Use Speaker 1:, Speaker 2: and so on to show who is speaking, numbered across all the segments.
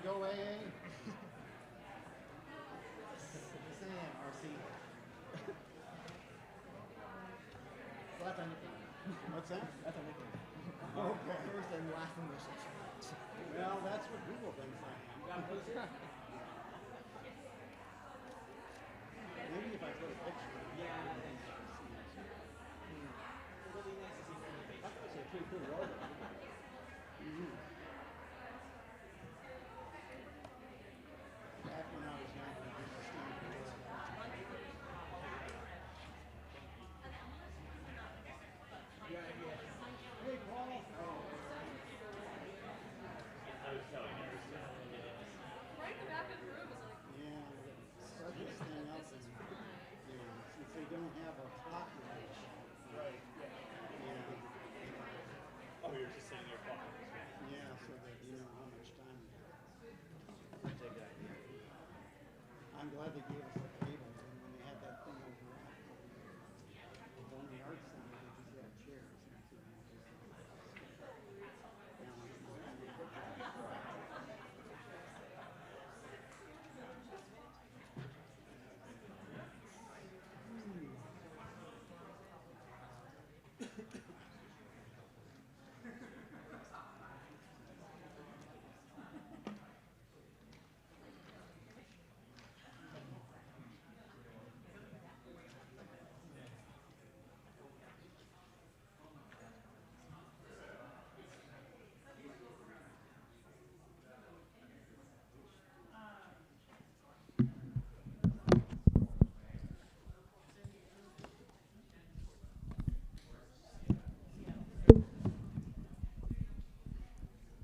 Speaker 1: go AA? Sam, RC. So that's a nickname. What's that? That's a nickname. Okay. First and last initials. Well, that's what Google thinks I am. Maybe if I put a picture. Yeah. Really nice to see from the face. That's actually a pretty cool logo. Back when I was young, I used to stand for it. Hey, Paul.
Speaker 2: Right in the back of the room is like,
Speaker 1: Yeah, start this thing up and, since they don't have a clock right.
Speaker 3: Right, yeah.
Speaker 1: Yeah.
Speaker 3: Oh, you're just saying your clock.
Speaker 1: Yeah, so that you know how much time you have.
Speaker 3: Take that.
Speaker 1: I'm glad they gave us the tables and when they had that thing over the only art center, they just had chairs. And so you just,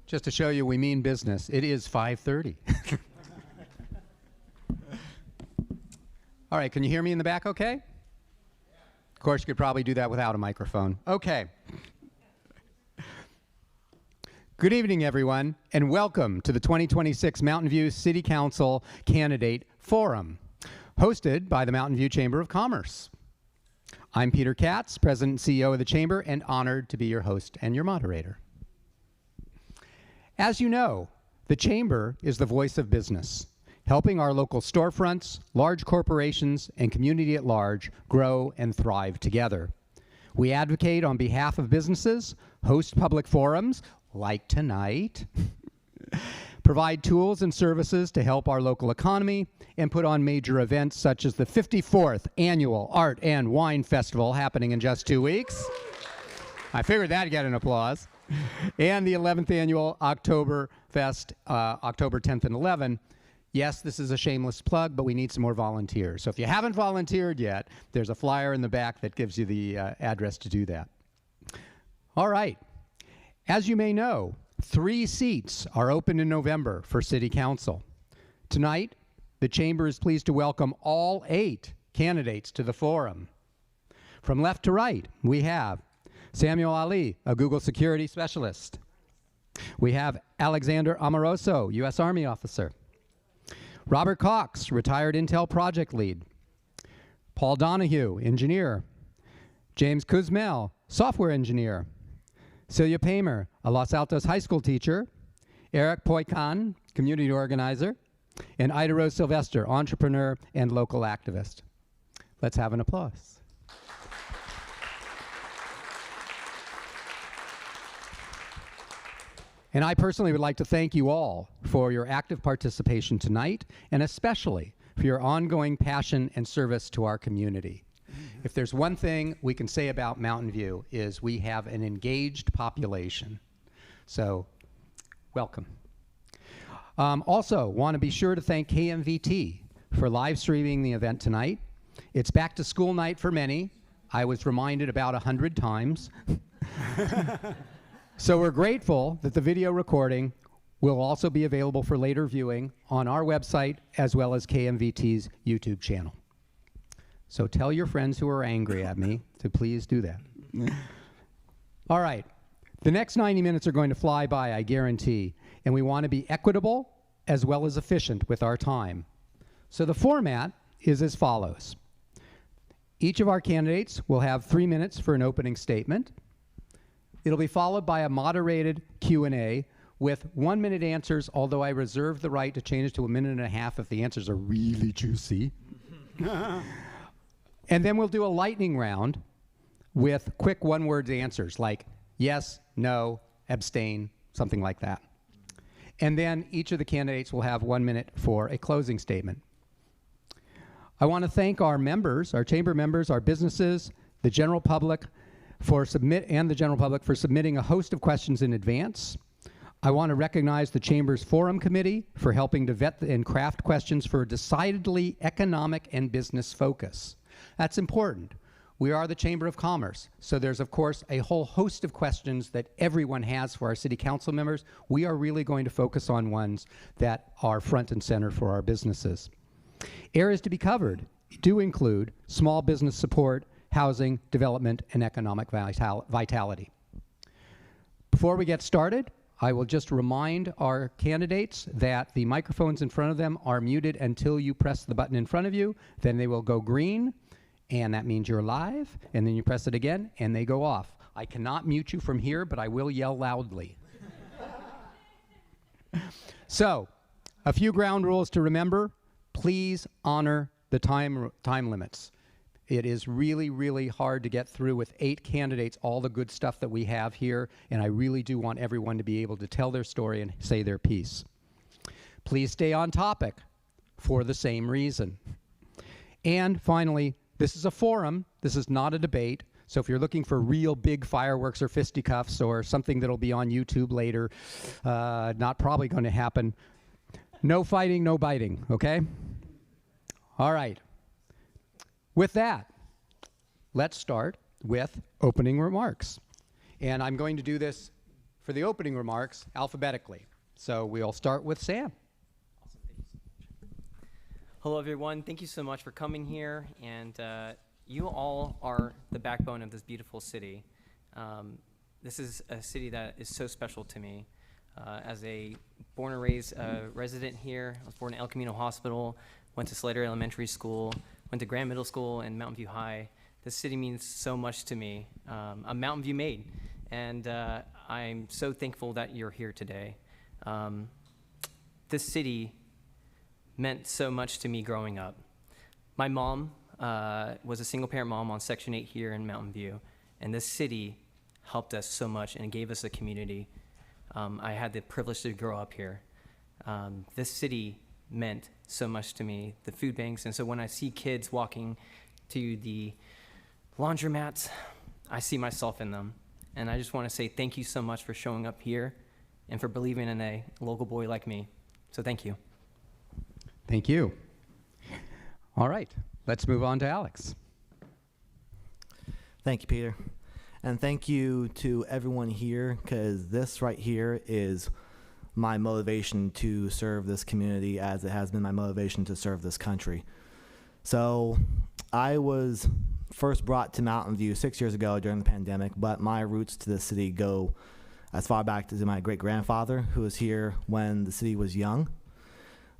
Speaker 4: Just to show you we mean business, it is 5:30. All right, can you hear me in the back okay? Of course, you could probably do that without a microphone. Okay. Good evening, everyone, and welcome to the 2026 Mountain View City Council Candidate Forum, hosted by the Mountain View Chamber of Commerce. I'm Peter Katz, President and CEO of the Chamber, and honored to be your host and your moderator. As you know, the Chamber is the voice of business, helping our local storefronts, large corporations, and community at large grow and thrive together. We advocate on behalf of businesses, host public forums, like tonight, provide tools and services to help our local economy, and put on major events such as the 54th Annual Art and Wine Festival happening in just 2 weeks. I figured that'd get an applause. And the 11th Annual Oktoberfest, October 10th and 11th. Yes, this is a shameless plug, but we need some more volunteers. So if you haven't volunteered yet, there's a flyer in the back that gives you the address to do that. All right. As you may know, 3 seats are open in November for City Council. Tonight, the Chamber is pleased to welcome all 8 candidates to the forum. From left to right, we have Samuel Ali, a Google security specialist. We have Alexander Amoroso, U.S. Army officer. Robert Cox, retired Intel project lead. Paul Donahue, engineer. James Kuzmel, software engineer. Celia Paymer, a Los Altos high school teacher. Eric Poican, community organizer. And Ida Rose Sylvester, entrepreneur and local activist. Let's have an applause. And I personally would like to thank you all for your active participation tonight, and especially for your ongoing passion and service to our community. If there's one thing we can say about Mountain View is we have an engaged population. So, welcome. Also, want to be sure to thank KMVT for live streaming the event tonight. It's back to school night for many. I was reminded about 100 times. So we're grateful that the video recording will also be available for later viewing on our website as well as KMVT's YouTube channel. So tell your friends who are angry at me to please do that. All right. The next 90 minutes are going to fly by, I guarantee, and we want to be equitable as well as efficient with our time. So the format is as follows. Each of our candidates will have 3 minutes for an opening statement. It'll be followed by a moderated Q&A with 1-minute answers, although I reserve the right to change it to 1.5 minutes if the answers are really juicy. And then we'll do a lightning round with quick one-word answers like yes, no, abstain, something like that. And then each of the candidates will have 1 minute for a closing statement. I want to thank our members, our chamber members, our businesses, the general public for submitting a host of questions in advance. I want to recognize the Chamber's Forum Committee for helping to vet and craft questions for a decidedly economic and business focus. That's important. We are the Chamber of Commerce, so there's, of course, a whole host of questions that everyone has for our city council members. We are really going to focus on ones that are front and center for our businesses. Areas to be covered do include small business support, housing, development, and economic vitality. Before we get started, I will just remind our candidates that the microphones in front of them are muted until you press the button in front of you. Then they will go green, and that means you're live, and then you press it again, and they go off. I cannot mute you from here, but I will yell loudly. So, a few ground rules to remember. Please honor the time limits. It is really, really hard to get through with 8 candidates, all the good stuff that we have here, and I really do want everyone to be able to tell their story and say their piece. Please stay on topic for the same reason. And finally, this is a forum. This is not a debate. So if you're looking for real big fireworks or fisticuffs or something that'll be on YouTube later, not probably going to happen. No fighting, no biting, okay? All right. With that, let's start with opening remarks. And I'm going to do this for the opening remarks alphabetically. So we'll start with Sam.
Speaker 5: Awesome. Thank you so much. Hello, everyone. Thank you so much for coming here. And you all are the backbone of this beautiful city. This is a city that is so special to me. As a born and raised resident here, I was born at El Camino Hospital, went to Slater Elementary School, went to Grand Middle School and Mountain View High. This city means so much to me. I'm Mountain View made, and I'm so thankful that you're here today. This city meant so much to me growing up. My mom was a single-parent mom on Section 8 here in Mountain View, and this city helped us so much and gave us a community. I had the privilege to grow up here. This city meant so much to me, the food banks, and so when I see kids walking to the laundromats, I see myself in them. And I just want to say thank you so much for showing up here and for believing in a local boy like me. So thank you.
Speaker 4: Thank you. All right, let's move on to Alex.
Speaker 6: Thank you, Peter. And thank you to everyone here, because this right here is my motivation to serve this community as it has been my motivation to serve this country. So I was first brought to Mountain View 6 years ago during the pandemic, but my roots to the city go as far back as my great-grandfather, who was here when the city was young.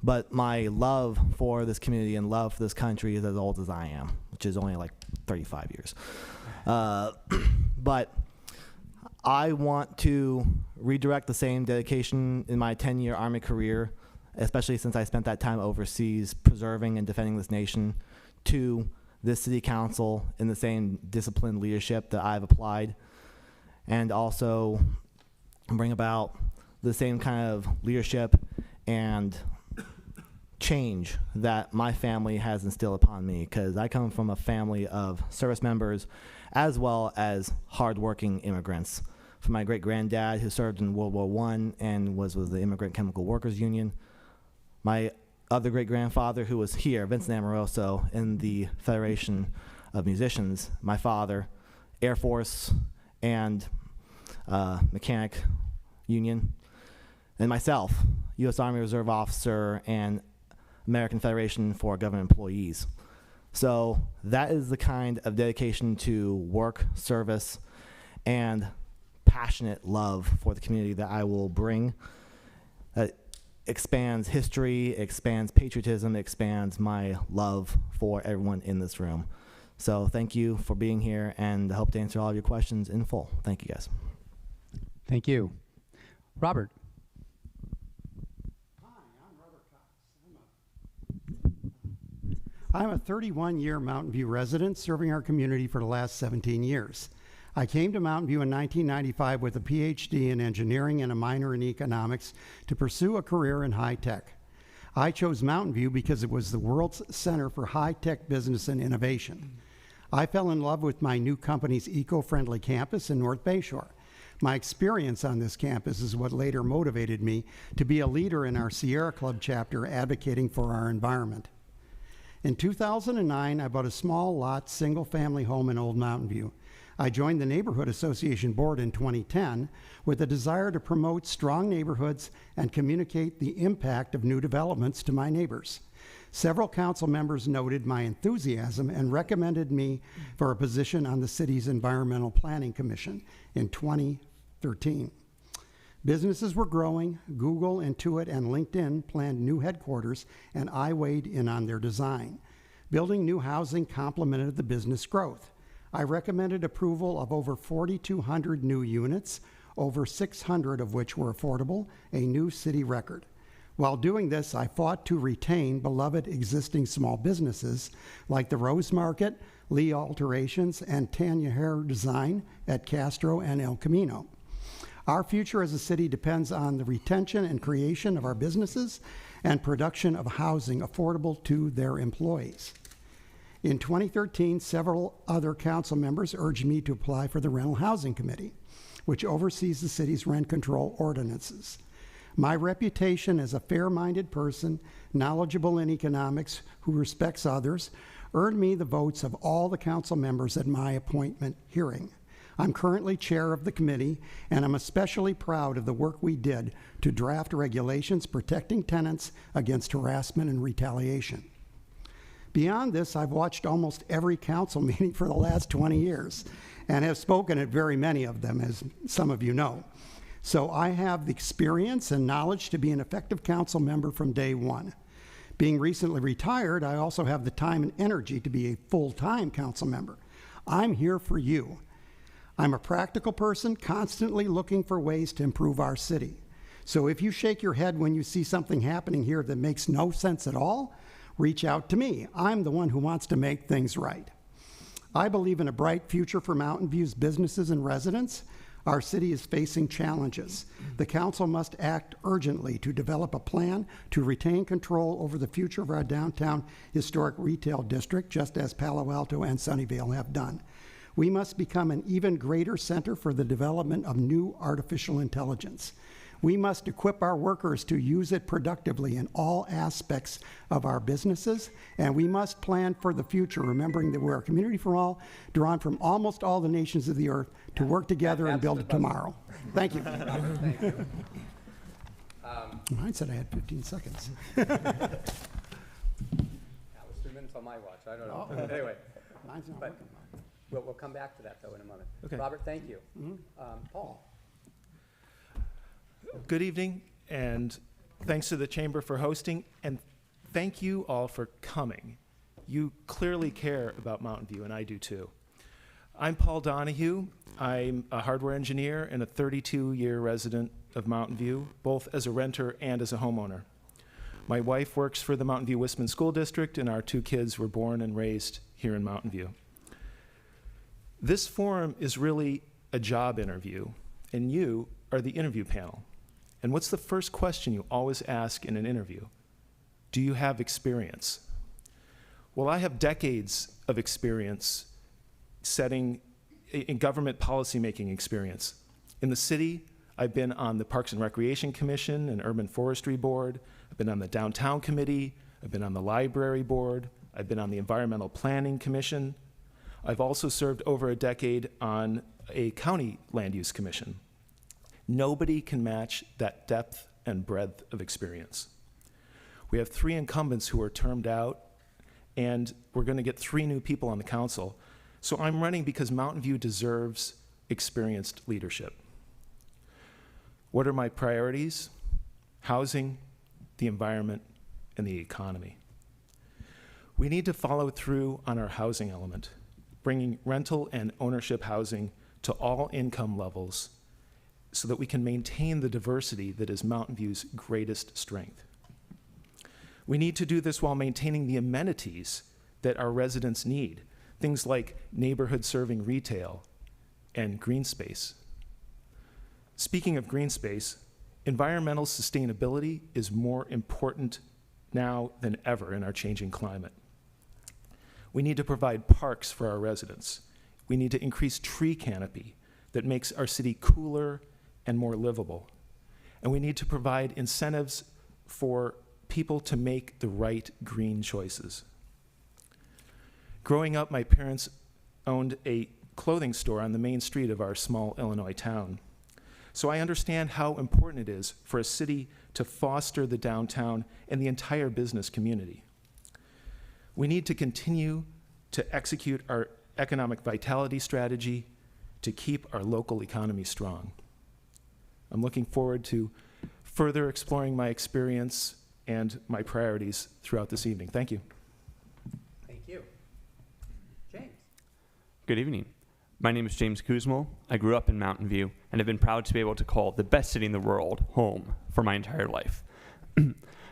Speaker 6: But my love for this community and love for this country is as old as I am, which is only like 35 years. But I want to redirect the same dedication in my 10-year Army career, especially since I spent that time overseas preserving and defending this nation, to this city council in the same disciplined leadership that I've applied, and also bring about the same kind of leadership and change that my family has instilled upon me, because I come from a family of service members as well as hardworking immigrants. From my great-granddad, who served in World War I and was with the Immigrant Chemical Workers Union. My other great-grandfather, who was here, Vincent Amoroso, in the Federation of Musicians. My father, Air Force and Mechanic Union. And myself, U.S. Army Reserve Officer and American Federation for Government Employees. So that is the kind of dedication to work, service, and passionate love for the community that I will bring. That expands history, expands patriotism, expands my love for everyone in this room. So thank you for being here, and I hope to answer all of your questions in full. Thank you, guys.
Speaker 4: Thank you. Robert.
Speaker 7: I'm a 31-year Mountain View resident serving our community for the last 17 years. I came to Mountain View in 1995 with a PhD in engineering and a minor in economics to pursue a career in high tech. I chose Mountain View because it was the world's center for high-tech business and innovation. I fell in love with my new company's eco-friendly campus in North Bayshore. My experience on this campus is what later motivated me to be a leader in our Sierra Club chapter advocating for our environment. In 2009, I bought a small lot single-family home in Old Mountain View. I joined the Neighborhood Association Board in 2010 with a desire to promote strong neighborhoods and communicate the impact of new developments to my neighbors. Several council members noted my enthusiasm and recommended me for a position on the city's Environmental Planning Commission in 2013. Businesses were growing. Google, Intuit, and LinkedIn planned new headquarters, and I weighed in on their design. Building new housing complemented the business growth. I recommended approval of over 4,200 new units, over 600 of which were affordable, a new city record. While doing this, I fought to retain beloved existing small businesses like the Rose Market, Lee Alterations, and Tanya Hair Design at Castro and El Camino. Our future as a city depends on the retention and creation of our businesses and production of housing affordable to their employees. In 2013, several other council members urged me to apply for the Rental Housing Committee, which oversees the city's rent control ordinances. My reputation as a fair-minded person, knowledgeable in economics, who respects others, earned me the votes of all the council members at my appointment hearing. I'm currently chair of the committee, and I'm especially proud of the work we did to draft regulations protecting tenants against harassment and retaliation. Beyond this, I've watched almost every council meeting for the last 20 years and have spoken at very many of them, as some of you know. So I have the experience and knowledge to be an effective council member from day one. Being recently retired, I also have the time and energy to be a full-time council member. I'm here for you. I'm a practical person, constantly looking for ways to improve our city. So if you shake your head when you see something happening here that makes no sense at all, reach out to me. I'm the one who wants to make things right. I believe in a bright future for Mountain View's businesses and residents. Our city is facing challenges. The council must act urgently to develop a plan to retain control over the future of our downtown historic retail district, just as Palo Alto and Sunnyvale have done. We must become an even greater center for the development of new artificial intelligence. We must equip our workers to use it productively in all aspects of our businesses, and we must plan for the future, remembering that we're a community for all, drawn from almost all the nations of the earth to work together and build it tomorrow. Thank you.
Speaker 4: Thank you.
Speaker 7: Mine said I had 15 seconds.
Speaker 4: That was 2 minutes on my watch. I don't know.
Speaker 7: Oh.
Speaker 4: Anyway,
Speaker 7: Mine's not
Speaker 4: but
Speaker 7: working well.
Speaker 4: we'll come back to that, though, in a moment.
Speaker 8: Okay.
Speaker 4: Robert, thank you. Paul.
Speaker 8: Good evening, and thanks to the Chamber for hosting, and thank you all for coming. You clearly care about Mountain View, and I do too. I'm Paul Donahue. I'm a hardware engineer and a 32-year resident of Mountain View, both as a renter and as a homeowner. My wife works for the Mountain View Wistman School District, and our 2 kids were born and raised here in Mountain View. This forum is really a job interview, and you are the interview panel. And what's the first question you always ask in an interview? Do you have experience? Well, I have decades of experience setting in government policymaking experience. In the city, I've been on the Parks and Recreation Commission and Urban Forestry Board. I've been on the Downtown Committee. I've been on the Library Board. I've been on the Environmental Planning Commission. I've also served over a decade on a county land use commission. Nobody can match that depth and breadth of experience. We have 3 incumbents who are termed out, and we're going to get 3 new people on the council. So I'm running because Mountain View deserves experienced leadership. What are my priorities? Housing, the environment, and the economy. We need to follow through on our housing element, bringing rental and ownership housing to all income levels so that we can maintain the diversity that is Mountain View's greatest strength. We need to do this while maintaining the amenities that our residents need, things like neighborhood serving retail and green space. Speaking of green space, environmental sustainability is more important now than ever in our changing climate. We need to provide parks for our residents. We need to increase tree canopy that makes our city cooler and more livable. And we need to provide incentives for people to make the right green choices. Growing up, my parents owned a clothing store on the main street of our small Illinois town. So I understand how important it is for a city to foster the downtown and the entire business community. We need to continue to execute our economic vitality strategy to keep our local economy strong. I'm looking forward to further exploring my experience and my priorities throughout this evening. Thank you.
Speaker 4: Thank you. James.
Speaker 9: Good evening. My name is James Kuzmal. I grew up in Mountain View and have been proud to be able to call the best city in the world home for my entire life.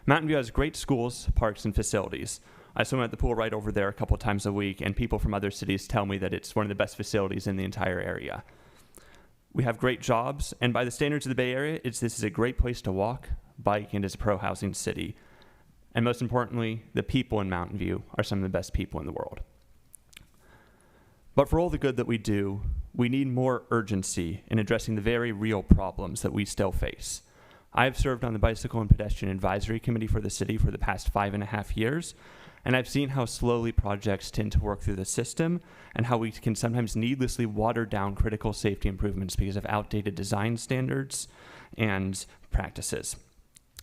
Speaker 9: Mountain View has great schools, parks, and facilities. I swim at the pool right over there a couple times a week, and people from other cities tell me that it's one of the best facilities in the entire area. We have great jobs, and by the standards of the Bay Area, this is a great place to walk, bike, and it's a pro-housing city. And most importantly, the people in Mountain View are some of the best people in the world. But for all the good that we do, we need more urgency in addressing the very real problems that we still face. I have served on the Bicycle and Pedestrian Advisory Committee for the city for the past 5.5 years, and I've seen how slowly projects tend to work through the system and how we can sometimes needlessly water down critical safety improvements because of outdated design standards and practices.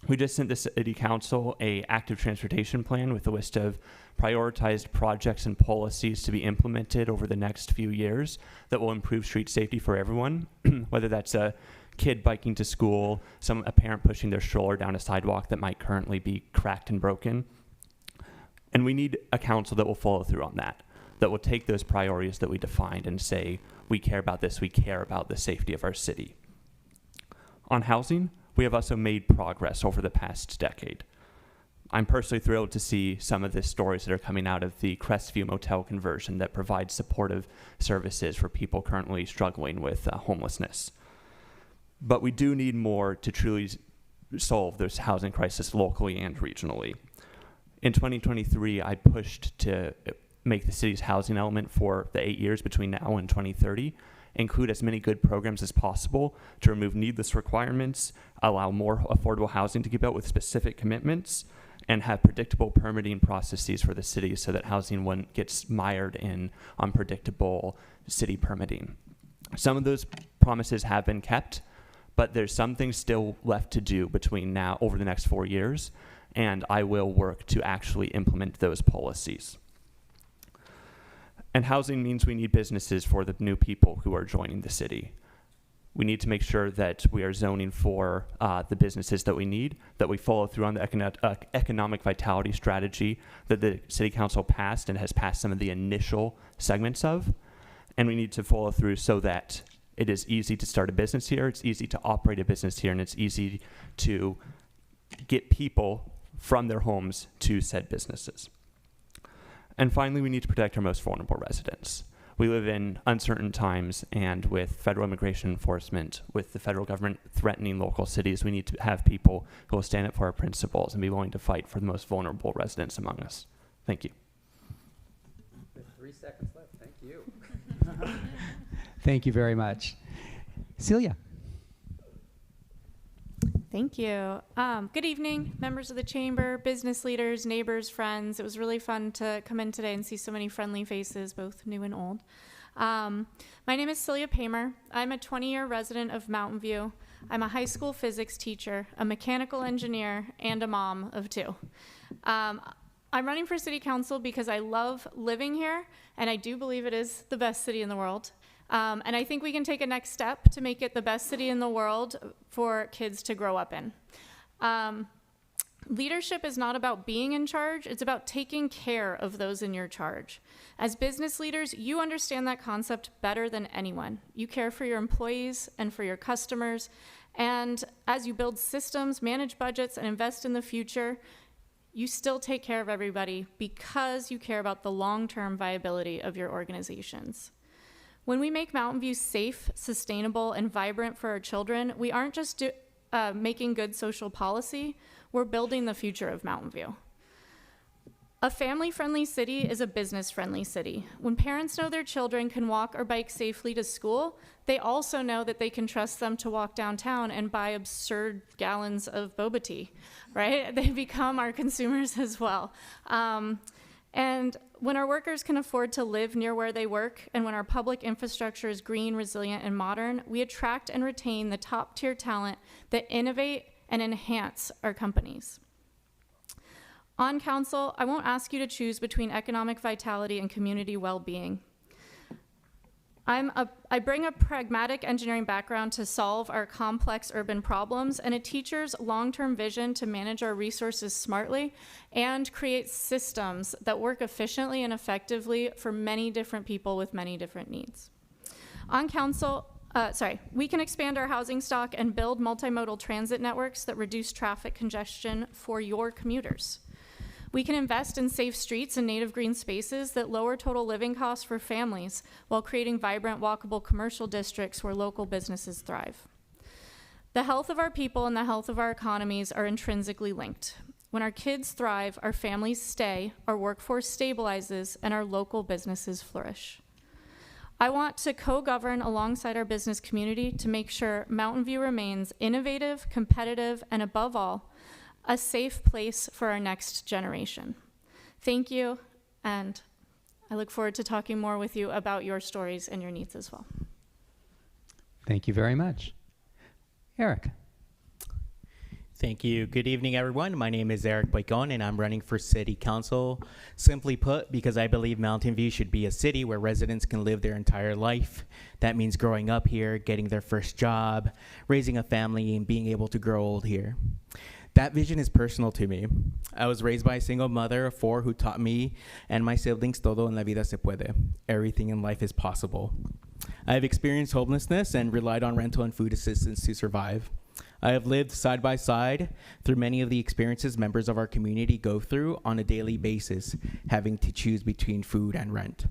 Speaker 9: We just sent the City Council an active transportation plan with a list of prioritized projects and policies to be implemented over the next few years that will improve street safety for everyone, whether that's a kid biking to school, a parent pushing their stroller down a sidewalk that might currently be cracked and broken. And we need a council that will follow through on that will take those priorities that we defined and say, we care about this, we care about the safety of our city. On housing, we have also made progress over the past decade. I'm personally thrilled to see some of the stories that are coming out of the Crestview Motel conversion that provides supportive services for people currently struggling with homelessness. But we do need more to truly solve this housing crisis locally and regionally. In 2023, I pushed to make the city's housing element for the 8 years between now and 2030 include as many good programs as possible to remove needless requirements, allow more affordable housing to be built with specific commitments, and have predictable permitting processes for the city so that housing wouldn't get mired in unpredictable city permitting. Some of those promises have been kept, but there's some things still left to do between now over the next 4 years, and I will work to actually implement those policies. And housing means we need businesses for the new people who are joining the city. We need to make sure that we are zoning for the businesses that we need, that we follow through on the economic vitality strategy that the City Council passed and has passed some of the initial segments of. And we need to follow through so that it is easy to start a business here, it's easy to operate a business here, and it's easy to get people from their homes to said businesses. And finally, we need to protect our most vulnerable residents. We live in uncertain times, and with federal immigration enforcement, with the federal government threatening local cities, we need to have people who will stand up for our principles and be willing to fight for the most vulnerable residents among us. Thank you.
Speaker 4: With 3 seconds left, thank you. Thank you very much. Celia.
Speaker 10: Thank you. Good evening, members of the chamber, business leaders, neighbors, friends. It was really fun to come in today and see so many friendly faces, both new and old. My name is Celia Paymer. I'm a 20-year resident of Mountain View. I'm a high school physics teacher, a mechanical engineer, and a mom of 2. I'm running for city council because I love living here, and I do believe it is the best city in the world. And I think we can take a next step to make it the best city in the world for kids to grow up in. Leadership is not about being in charge, it's about taking care of those in your charge. As business leaders, you understand that concept better than anyone. You care for your employees and for your customers, and as you build systems, manage budgets, and invest in the future, you still take care of everybody because you care about the long-term viability of your organizations. When we make Mountain View safe, sustainable, and vibrant for our children, we aren't just making good social policy, we're building the future of Mountain View. A family-friendly city is a business-friendly city. When parents know their children can walk or bike safely to school, they also know that they can trust them to walk downtown and buy absurd gallons of boba tea, right? They become our consumers as well. And when our workers can afford to live near where they work, and when our public infrastructure is green, resilient, and modern, we attract and retain the top-tier talent that innovate and enhance our companies. On council, I won't ask you to choose between economic vitality and community well-being. I bring a pragmatic engineering background to solve our complex urban problems and a teacher's long-term vision to manage our resources smartly and create systems that work efficiently and effectively for many different people with many different needs. On council, we can expand our housing stock and build multimodal transit networks that reduce traffic congestion for your commuters. We can invest in safe streets and native green spaces that lower total living costs for families while creating vibrant, walkable commercial districts where local businesses thrive. The health of our people and the health of our economies are intrinsically linked. When our kids thrive, our families stay, our workforce stabilizes, and our local businesses flourish. I want to co-govern alongside our business community to make sure Mountain View remains innovative, competitive, and above all, a safe place for our next generation. Thank you, and I look forward to talking more with you about your stories and your needs as well.
Speaker 4: Thank you very much. Eric.
Speaker 11: Thank you. Good evening, everyone. My name is Eric Boycon, and I'm running for City Council. Simply put, because I believe Mountain View should be a city where residents can live their entire life. That means growing up here, getting their first job, raising a family, and being able to grow old here. That vision is personal to me. I was raised by a single mother of 4 who taught me and my siblings todo en la vida se puede. Everything in life is possible. I have experienced homelessness and relied on rental and food assistance to survive. I have lived side by side through many of the experiences members of our community go through on a daily basis, having to choose between food and rent.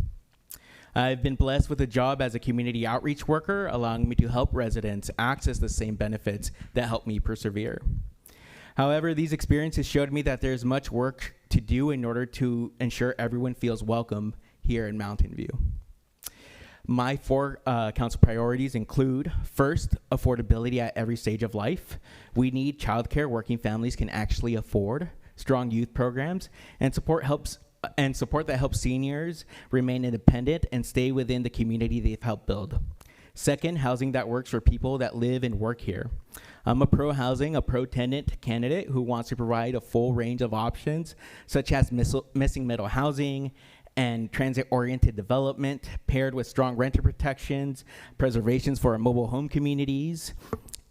Speaker 11: I've been blessed with a job as a community outreach worker, allowing me to help residents access the same benefits that help me persevere. However, these experiences showed me that there's much work to do in order to ensure everyone feels welcome here in Mountain View. My 4 council priorities include, first, affordability at every stage of life. We need childcare working families can actually afford, strong youth programs, and support that helps seniors remain independent and stay within the community they've helped build. Second, housing that works for people that live and work here. I'm a pro-housing, a pro-tenant candidate who wants to provide a full range of options, such as missing middle housing and transit-oriented development, paired with strong renter protections, preservations for our mobile home communities,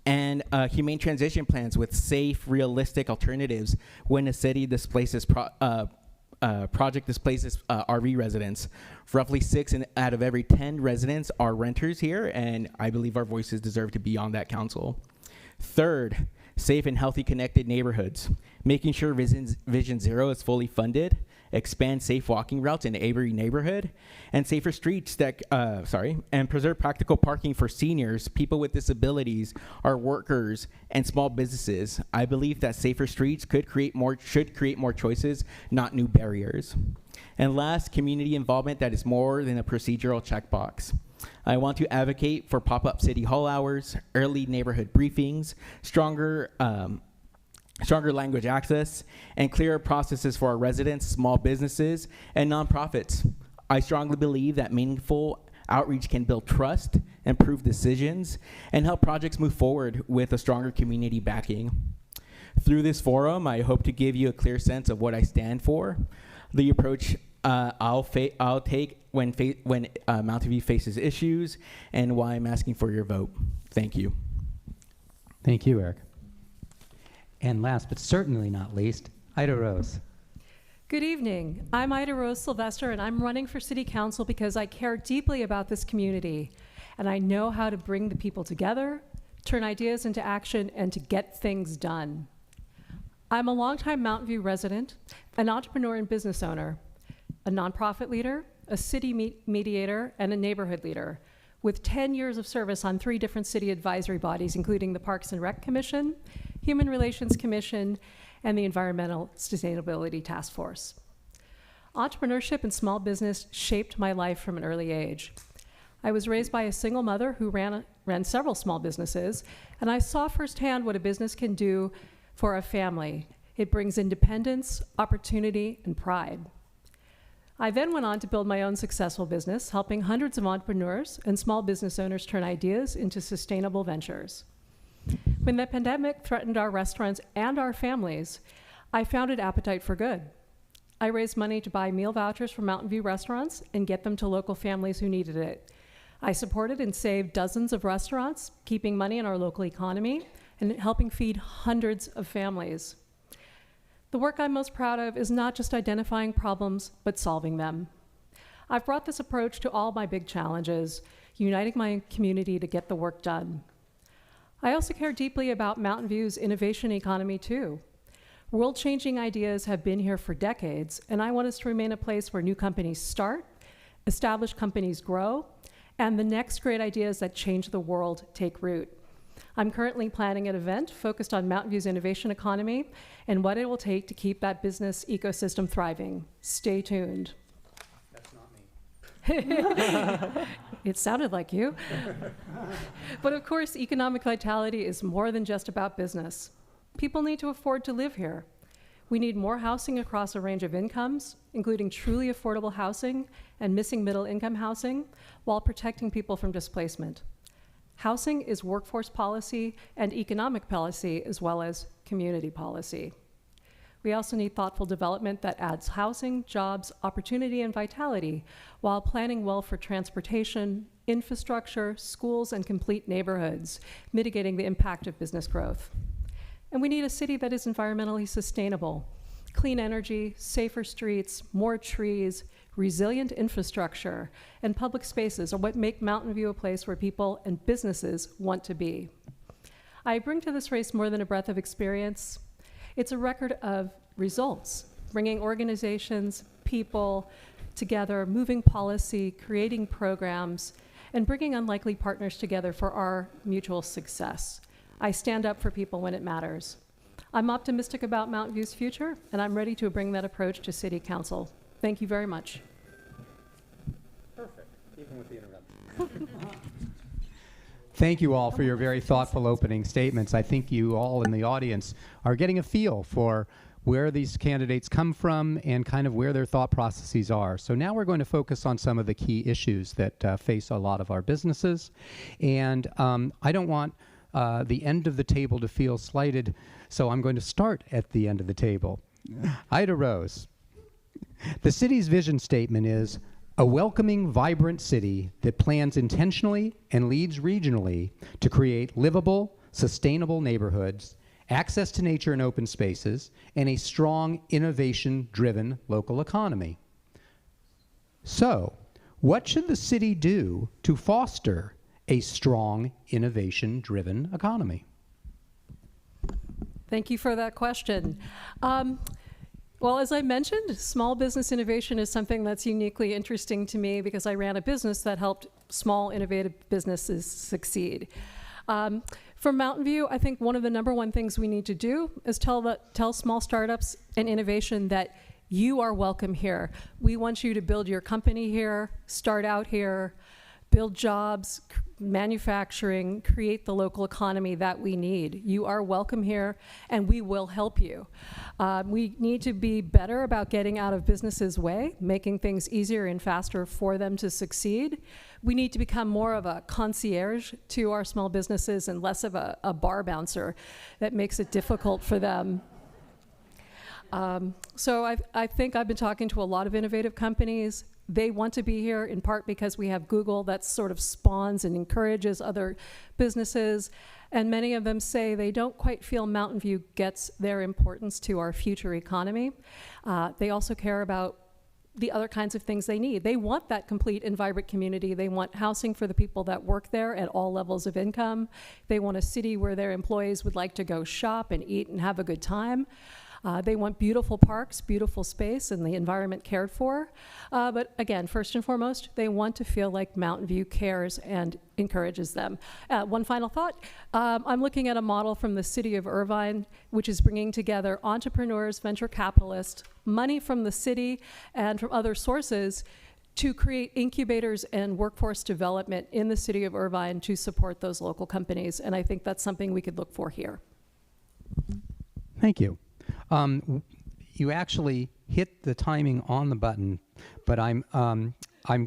Speaker 11: and humane transition plans with safe, realistic alternatives when a city displaces project displaces RV residents. Roughly 6 out of every 10 residents are renters here, and I believe our voices deserve to be on that council. Third, safe and healthy connected neighborhoods. Making sure Vision Zero is fully funded, expand safe walking routes in every neighborhood, and safer streets and preserve practical parking for seniors, people with disabilities, our workers, and small businesses. I believe that safer streets should create more choices, not new barriers. And last, community involvement that is more than a procedural checkbox. I want to advocate for pop-up city hall hours, early neighborhood briefings, stronger language access, and clearer processes for our residents, small businesses, and nonprofits. I strongly believe that meaningful outreach can build trust, improve decisions, and help projects move forward with a stronger community backing. Through this forum, I hope to give you a clear sense of what I stand for, the approach I'll take when Mountain View faces issues, and why I'm asking for your vote. Thank you.
Speaker 4: Thank you, Eric. And last but certainly not least, Ida Rose.
Speaker 12: Good evening. I'm Ida Rose Sylvester, and I'm running for City Council because I care deeply about this community, and I know how to bring the people together, turn ideas into action, and to get things done. I'm a longtime Mountain View resident, an entrepreneur and business owner, a nonprofit leader, a city mediator, and a neighborhood leader, with 10 years of service on 3 different city advisory bodies, including the Parks and Rec Commission, Human Relations Commission, and the Environmental Sustainability Task Force. Entrepreneurship and small business shaped my life from an early age. I was raised by a single mother who ran several small businesses, and I saw firsthand what a business can do for a family. It brings independence, opportunity, and pride. I then went on to build my own successful business, helping hundreds of entrepreneurs and small business owners turn ideas into sustainable ventures. When the pandemic threatened our restaurants and our families, I founded Appetite for Good. I raised money to buy meal vouchers for Mountain View restaurants and get them to local families who needed it. I supported and saved dozens of restaurants, keeping money in our local economy and helping feed hundreds of families. The work I'm most proud of is not just identifying problems, but solving them. I've brought this approach to all my big challenges, uniting my community to get the work done. I also care deeply about Mountain View's innovation economy too. World-changing ideas have been here for decades, and I want us to remain a place where new companies start, established companies grow, and the next great ideas that change the world take root. I'm currently planning an event focused on Mountain View's innovation economy and what it will take to keep that business ecosystem thriving. Stay tuned.
Speaker 4: That's not me.
Speaker 12: It sounded like you. But of course, economic vitality is more than just about business. People need to afford to live here. We need more housing across a range of incomes, including truly affordable housing and missing middle income housing, while protecting people from displacement. Housing is workforce policy and economic policy, as well as community policy. We also need thoughtful development that adds housing, jobs, opportunity, and vitality, while planning well for transportation, infrastructure, schools, and complete neighborhoods, mitigating the impact of business growth. And we need a city that is environmentally sustainable. Clean energy, safer streets, more trees, resilient infrastructure, and public spaces are what make Mountain View a place where people and businesses want to be. I bring to this race more than a breadth of experience. It's a record of results, bringing organizations, people together, moving policy, creating programs, and bringing unlikely partners together for our mutual success. I stand up for people when it matters. I'm optimistic about Mountain View's future, and I'm ready to bring that approach to City Council. Thank you very much.
Speaker 4: Perfect, even with the interruption. Thank you all for your very thoughtful opening statements. I think you all in the audience are getting a feel for where these candidates come from and kind of where their thought processes are. So now we're going to focus on some of the key issues that face a lot of our businesses. And I don't want the end of the table to feel slighted, so I'm going to start at the end of the table. Ida Rose. The city's vision statement is a welcoming, vibrant city that plans intentionally and leads regionally to create livable, sustainable neighborhoods, access to nature and open spaces, and a strong, innovation-driven local economy. So, what should the city do to foster a strong, innovation-driven economy?
Speaker 12: Thank you for that question. Well, as I mentioned, small business innovation is something that's uniquely interesting to me because I ran a business that helped small, innovative businesses succeed. For Mountain View, I think one of the number one things we need to do is tell small startups and innovation that you are welcome here. We want you to build your company here, start out here, build jobs, manufacturing, create the local economy that we need. You are welcome here, and we will help you. We need to be better about getting out of businesses' way, making things easier and faster for them to succeed. We need to become more of a concierge to our small businesses and less of a bar bouncer that makes it difficult for them. So I think I've been talking to a lot of innovative companies. They want to be here in part because we have Google that sort of spawns and encourages other businesses. And many of them say they don't quite feel Mountain View gets their importance to our future economy. They also care about the other kinds of things they need. They want that complete and vibrant community. They want housing for the people that work there at all levels of income. They want a city where their employees would like to go shop and eat and have a good time. They want beautiful parks, beautiful space, and the environment cared for. But again, first and foremost, they want to feel like Mountain View cares and encourages them. One final thought, I'm looking at a model from the city of Irvine, which is bringing together entrepreneurs, venture capitalists, money from the city and from other sources to create incubators and workforce development in the city of Irvine to support those local companies. And I think that's something we could look for here.
Speaker 4: Thank you. You actually hit the timing on the button, but I'm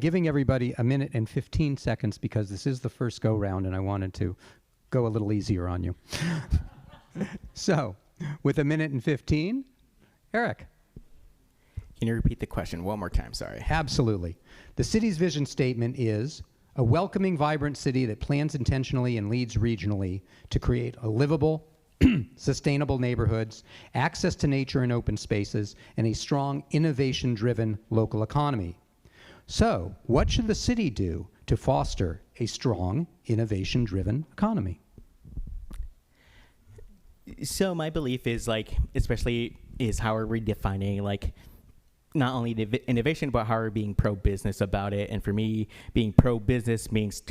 Speaker 4: giving everybody 1 minute and 15 seconds because this is the first go round and I wanted to go a little easier on you. So, with 1 minute and 15, Eric.
Speaker 11: Can you repeat the question one more time? Sorry.
Speaker 4: Absolutely. The city's vision statement is a welcoming, vibrant city that plans intentionally and leads regionally to create a livable, sustainable neighborhoods, access to nature and open spaces, and a strong, innovation-driven local economy. So, what should the city do to foster a strong, innovation-driven economy?
Speaker 11: So my belief is especially is how we're redefining not only the innovation, but how we're being pro-business about it. And for me, being pro-business means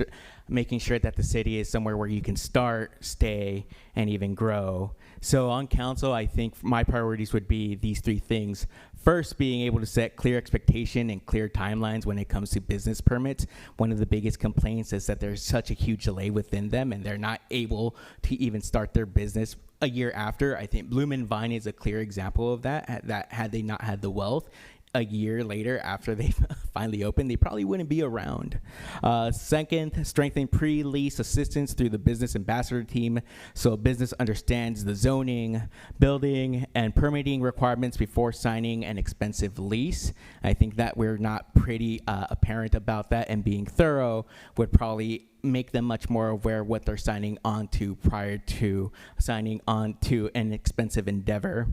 Speaker 11: making sure that the city is somewhere where you can start, stay, and even grow. So on council, I think my priorities would be these 3 things. First, being able to set clear expectation and clear timelines when it comes to business permits. One of the biggest complaints is that there's such a huge delay within them and they're not able to even start their business a year after. I think Bloom and Vine is a clear example of that had they not had the wealth, a year later after they finally opened, they probably wouldn't be around. Second, strengthen pre-lease assistance through the business ambassador team so a business understands the zoning, building, and permitting requirements before signing an expensive lease. I think that we're not pretty apparent about that, and being thorough would probably make them much more aware of what they're signing on to prior to signing on to an expensive endeavor.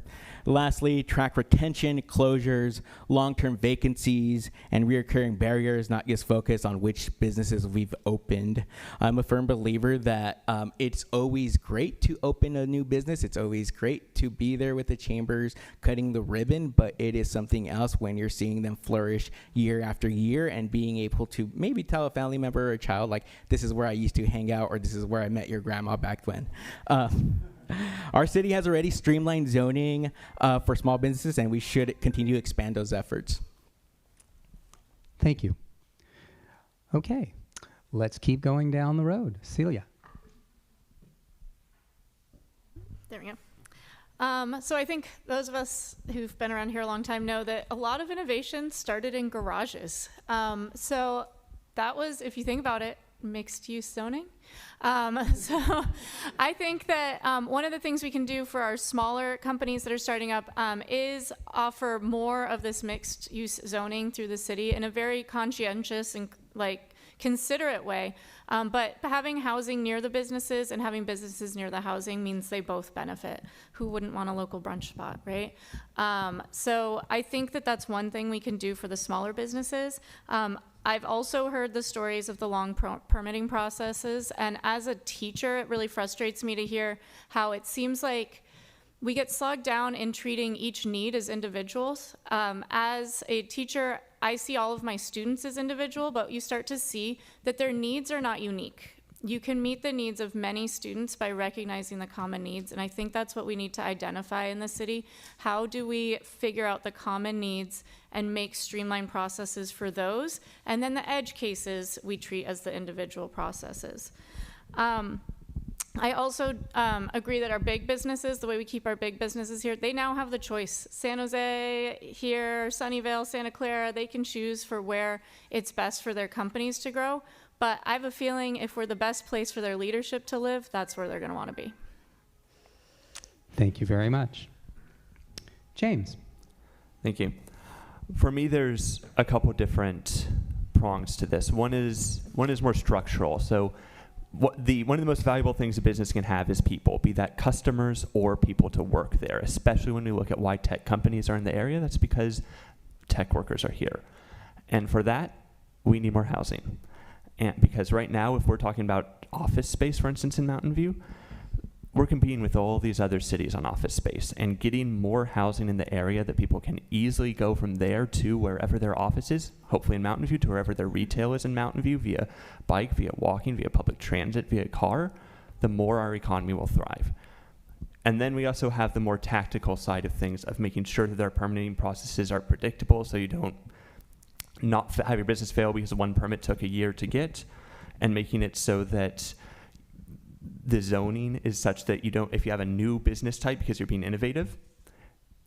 Speaker 11: Lastly, track retention, closures, long-term vacancies, and reoccurring barriers, not just focus on which businesses we've opened. I'm a firm believer that it's always great to open a new business. It's always great to be there with the chambers cutting the ribbon, but it is something else when you're seeing them flourish year after year and being able to maybe tell a family member or a child, like, this is where I used to hang out, or this is where I met your grandma back when. Our city has already streamlined zoning for small businesses, and we should continue to expand those efforts.
Speaker 4: Thank you. Okay, let's keep going down the road. Celia.
Speaker 10: There we go. So I think those of us who've been around here a long time know that a lot of innovation started in garages. So that was, if you think about it, mixed use zoning. So I think that one of the things we can do for our smaller companies that are starting up is offer more of this mixed use zoning through the city in a very conscientious and considerate way. But having housing near the businesses and having businesses near the housing means they both benefit. Who wouldn't want a local brunch spot, right? So I think that that's one thing we can do for the smaller businesses. I've also heard the stories of the long permitting processes, and as a teacher, it really frustrates me to hear how it seems like we get slogged down in treating each need as individuals. As a teacher, I see all of my students as individual, but you start to see that their needs are not unique. You can meet the needs of many students by recognizing the common needs, and I think that's what we need to identify in the city. How do we figure out the common needs and make streamlined processes for those? And then the edge cases we treat as the individual processes. I also agree that our big businesses, the way we keep our big businesses here, they now have the choice. San Jose here, Sunnyvale, Santa Clara, they can choose for where it's best for their companies to grow. But I have a feeling if we're the best place for their leadership to live, that's where they're going to want to be.
Speaker 4: Thank you very much. James.
Speaker 9: Thank you. For me, there's a couple different prongs to this. One is more structural. So one of the most valuable things a business can have is people, be that customers or people to work there, especially when we look at why tech companies are in the area. That's because tech workers are here. And for that, we need more housing. And because right now, if we're talking about office space, for instance, in Mountain View, we're competing with all these other cities on office space, and getting more housing in the area that people can easily go from there to wherever their office is, hopefully in Mountain View, to wherever their retail is in Mountain View via bike, via walking, via public transit, via car, the more our economy will thrive. And then we also have the more tactical side of things of making sure that our permitting processes are predictable so you don't not have your business fail because one permit took a year to get, and making it so that the zoning is such that you don't, if you have a new business type because you're being innovative,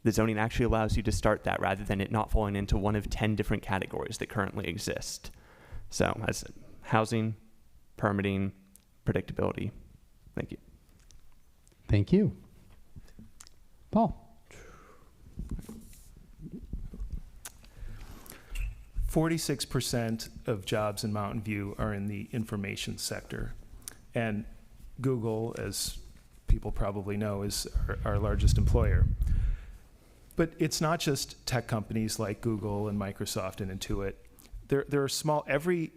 Speaker 9: the zoning actually allows you to start that rather than it not falling into one of 10 different categories that currently exist. So as housing, permitting, predictability. Thank you.
Speaker 4: Thank you. Paul.
Speaker 8: 46% of jobs in Mountain View are in the information sector. And Google, as people probably know, is our largest employer. But it's not just tech companies like Google and Microsoft and Intuit. There are small, every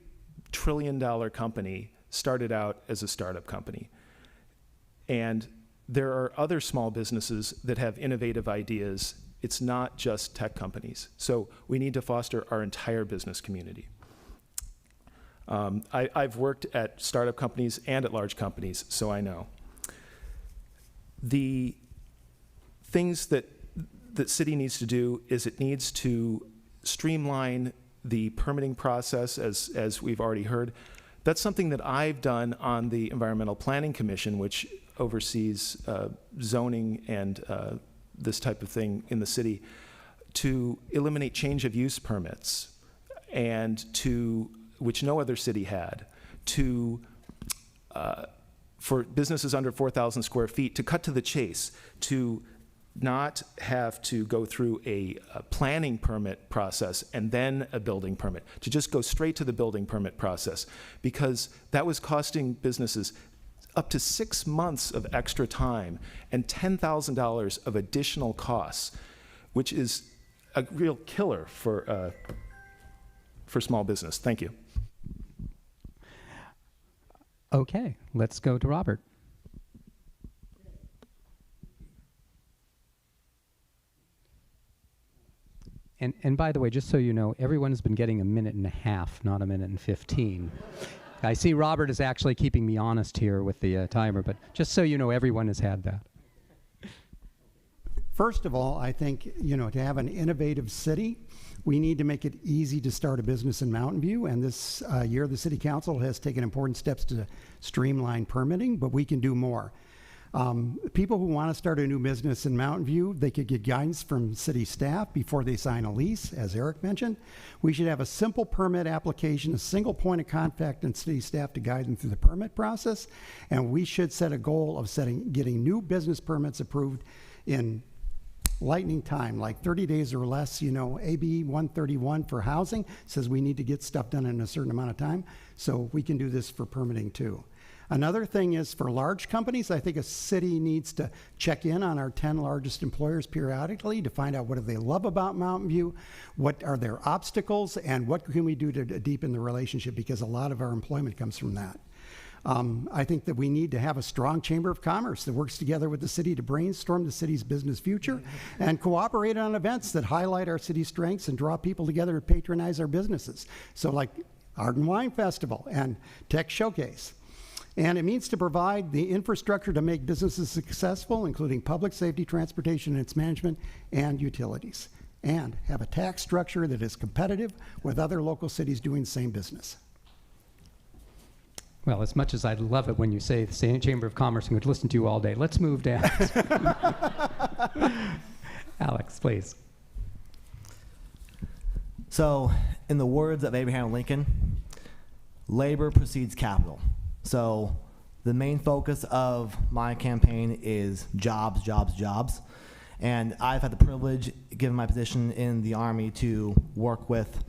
Speaker 8: trillion-dollar company started out as a startup company. And there are other small businesses that have innovative ideas. It's not just tech companies. So we need to foster our entire business community. I've worked at startup companies and at large companies, so I know. The things that the city needs to do is it needs to streamline the permitting process, as we've already heard. That's something that I've done on the Environmental Planning Commission, which oversees zoning and this type of thing in the city, to eliminate change of use permits, and to, which no other city had, to for businesses under 4,000 square feet, to cut to the chase, to not have to go through a planning permit process and then a building permit, to just go straight to the building permit process, because that was costing businesses up to 6 months of extra time and $10,000 of additional costs, which is a real killer for small business. Thank you.
Speaker 4: Okay, let's go to Robert. And by the way, just so you know, everyone has been getting 1.5 minutes, not 1:15 minutes. I see Robert is actually keeping me honest here with the timer, but just so you know, everyone has had that.
Speaker 7: First of all, I think, to have an innovative city, we need to make it easy to start a business in Mountain View. And this year, the City Council has taken important steps to streamline permitting, but we can do more. People who want to start a new business in Mountain View, they could get guidance from city staff before they sign a lease, as Eric mentioned. We should have a simple permit application, a single point of contact in city staff to guide them through the permit process. And we should set a goal of getting new business permits approved in lightning time, like 30 days or less. AB 131 for housing says we need to get stuff done in a certain amount of time. So we can do this for permitting too. Another thing is for large companies, I think a city needs to check in on our 10 largest employers periodically to find out what do they love about Mountain View, what are their obstacles, and what can we do to deepen the relationship, because a lot of our employment comes from that. I think that we need to have a strong Chamber of Commerce that works together with the city to brainstorm the city's business future and cooperate on events that highlight our city's strengths and draw people together to patronize our businesses. So like Art and Wine Festival and Tech Showcase. And it means to provide the infrastructure to make businesses successful, including public safety, transportation and its management, and utilities. And have a tax structure that is competitive with other local cities doing the same business.
Speaker 4: Well, as much as I love it when you say the Chamber of Commerce and could listen to you all day, let's move down. Alex, please.
Speaker 6: So, in the words of Abraham Lincoln, labor precedes capital. So the main focus of my campaign is jobs, jobs, jobs. And I've had the privilege, given my position in the Army, to work with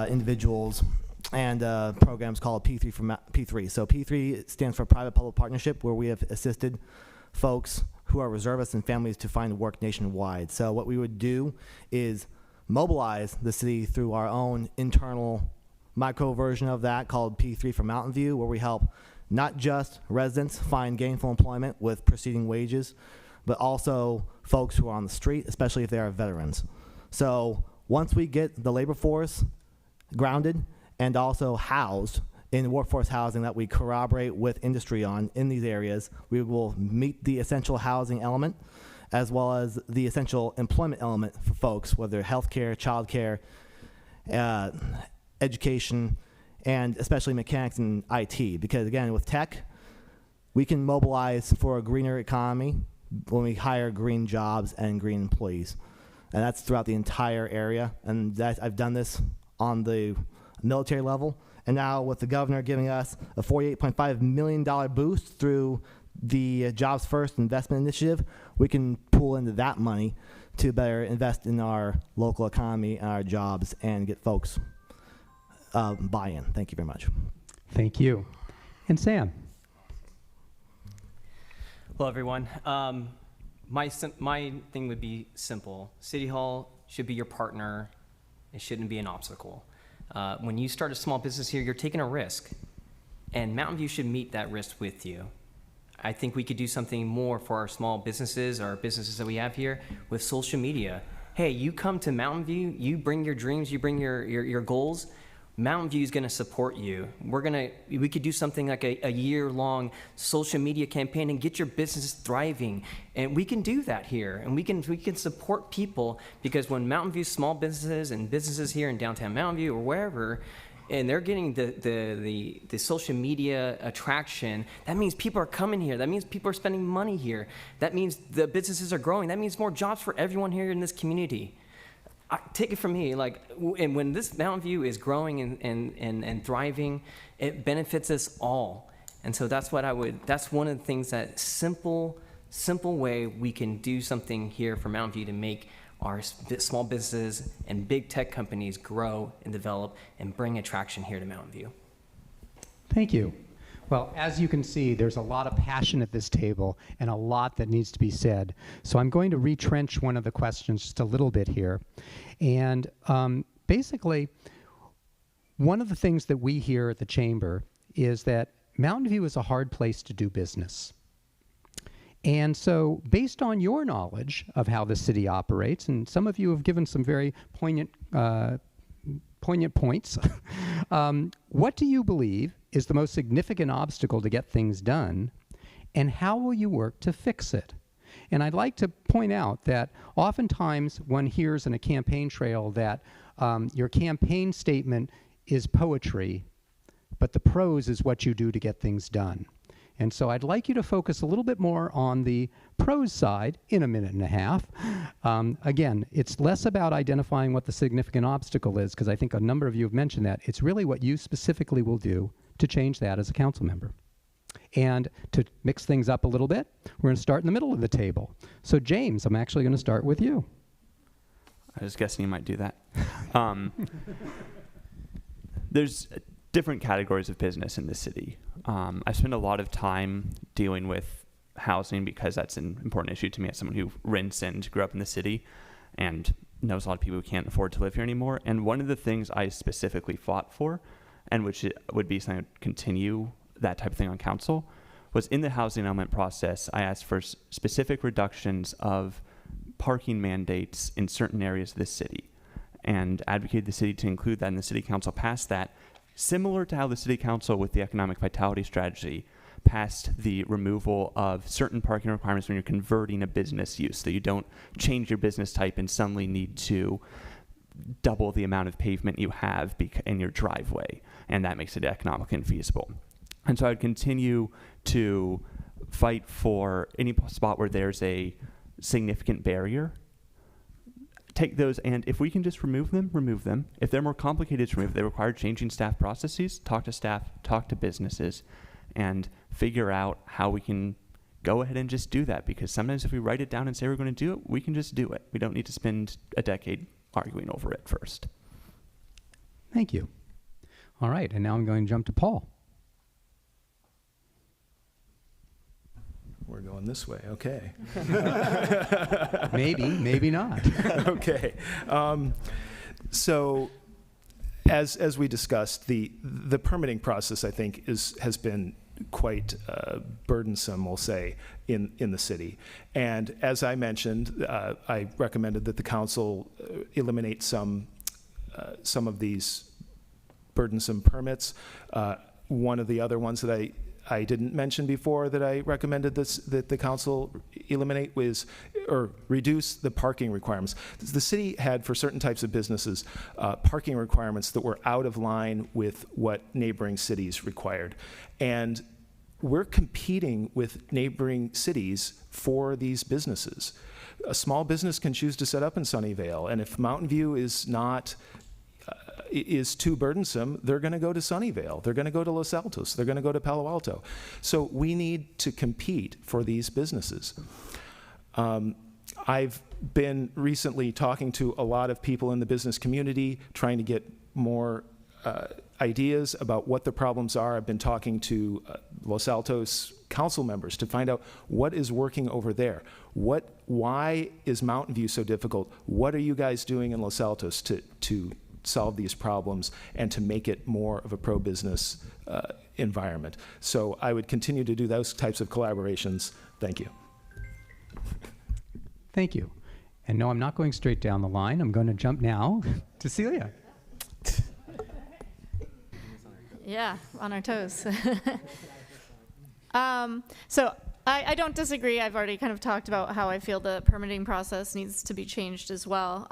Speaker 6: individuals and programs called P3 for P3. So P3 stands for Private-Public Partnership, where we have assisted folks who are reservists and families to find work nationwide. So what we would do is mobilize the city through our own internal micro version of that called P3 for Mountain View, where we help not just residents find gainful employment with preceding wages, but also folks who are on the street, especially if they are veterans. So once we get the labor force grounded and also housed in workforce housing that we corroborate with industry on in these areas, we will meet the essential housing element as well as the essential employment element for folks, whether healthcare, childcare, education, and especially mechanics and IT. Because again, with tech, we can mobilize for a greener economy when we hire green jobs and green employees. And that's throughout the entire area. And I've done this on the military level. And now with the governor giving us a $48.5 million boost through the Jobs First investment initiative, we can pull into that money to better invest in our local economy and our jobs and get folks buy-in. Thank you very much.
Speaker 4: Thank you. And Sam?
Speaker 5: Hello, everyone. My thing would be simple. City Hall should be your partner. It shouldn't be an obstacle. When you start a small business here, you're taking a risk, and Mountain View should meet that risk with you. I think we could do something more for our small businesses, our businesses that we have here, with social media. Hey, you come to Mountain View, you bring your dreams, you bring your goals. Mountain View is going to support you. We could do something like a year-long social media campaign and get your business thriving. And we can do that here. And we can support people, because when Mountain View small businesses and businesses here in downtown Mountain View or wherever, and they're getting the social media attraction, that means people are coming here. That means people are spending money here. That means the businesses are growing. That means more jobs for everyone here in this community. Take it from me, and when this Mountain View is growing and thriving, it benefits us all. And so that's one of the things, that simple way we can do something here for Mountain View to make our small businesses and big tech companies grow and develop and bring attraction here to Mountain View.
Speaker 4: Thank you. Well, as you can see, there's a lot of passion at this table and a lot that needs to be said. So I'm going to retrench one of the questions just a little bit here. And basically, one of the things that we hear at the Chamber is that Mountain View is a hard place to do business. And so based on your knowledge of how the city operates, and some of you have given some very poignant points, what do you believe is the most significant obstacle to get things done, and how will you work to fix it? And I'd like to point out that oftentimes one hears in a campaign trail that your campaign statement is poetry, but the prose is what you do to get things done. And so I'd like you to focus a little bit more on the prose side in a minute and a half. Again, it's less about identifying what the significant obstacle is, because I think a number of you have mentioned that. It's really what you specifically will do to change that as a council member. And to mix things up a little bit, we're going to start in the middle of the table. So James, I'm actually going to start with you.
Speaker 9: I was guessing you might do that. There's different categories of business in the city. I spend a lot of time dealing with housing because that's an important issue to me as someone who rents and grew up in the city and knows a lot of people who can't afford to live here anymore. And one of the things I specifically fought for, and which would be something to continue that type of thing on council, was in the housing element process, I asked for specific reductions of parking mandates in certain areas of the city and advocated the city to include that, and the city council passed that, similar to how the city council with the economic vitality strategy passed the removal of certain parking requirements when you're converting a business use, so you don't change your business type and suddenly need to double the amount of pavement you have in your driveway, and that makes it economically infeasible. And so I'd continue to fight for any spot where there's a significant barrier. Take those, and if we can just remove them. If they're more complicated to remove, they require changing staff processes, talk to staff, talk to businesses, and figure out how we can go ahead and just do that. Because sometimes if we write it down and say we're going to do it, we can just do it. We don't need to spend a decade arguing over it first.
Speaker 4: Thank you. All right, and now I'm going to jump to Paul.
Speaker 8: We're going this way, okay.
Speaker 4: Maybe not.
Speaker 8: Okay. So as we discussed, the permitting process, I think, has been quite burdensome, we'll say, in the city. And as I mentioned, I recommended that the council eliminate some of these burdensome permits. One of the other ones that I didn't mention before that I recommended that the council eliminate or reduce the parking requirements. The city had, for certain types of businesses, parking requirements that were out of line with what neighboring cities required. And we're competing with neighboring cities for these businesses. A small business can choose to set up in Sunnyvale, and if Mountain View is too burdensome, they're going to go to Sunnyvale. They're going to go to Los Altos. They're going to go to Palo Alto. So we need to compete for these businesses. I've been recently talking to a lot of people in the business community, trying to get more ideas about what the problems are. I've been talking to Los Altos council members to find out what is working over there. Why is Mountain View so difficult? What are you guys doing in Los Altos to solve these problems and to make it more of a pro-business environment? So I would continue to do those types of collaborations. Thank you.
Speaker 4: Thank you. And no, I'm not going straight down the line. I'm going to jump now to Celia.
Speaker 10: Yeah, on our toes. So I don't disagree. I've already kind of talked about how I feel the permitting process needs to be changed as well.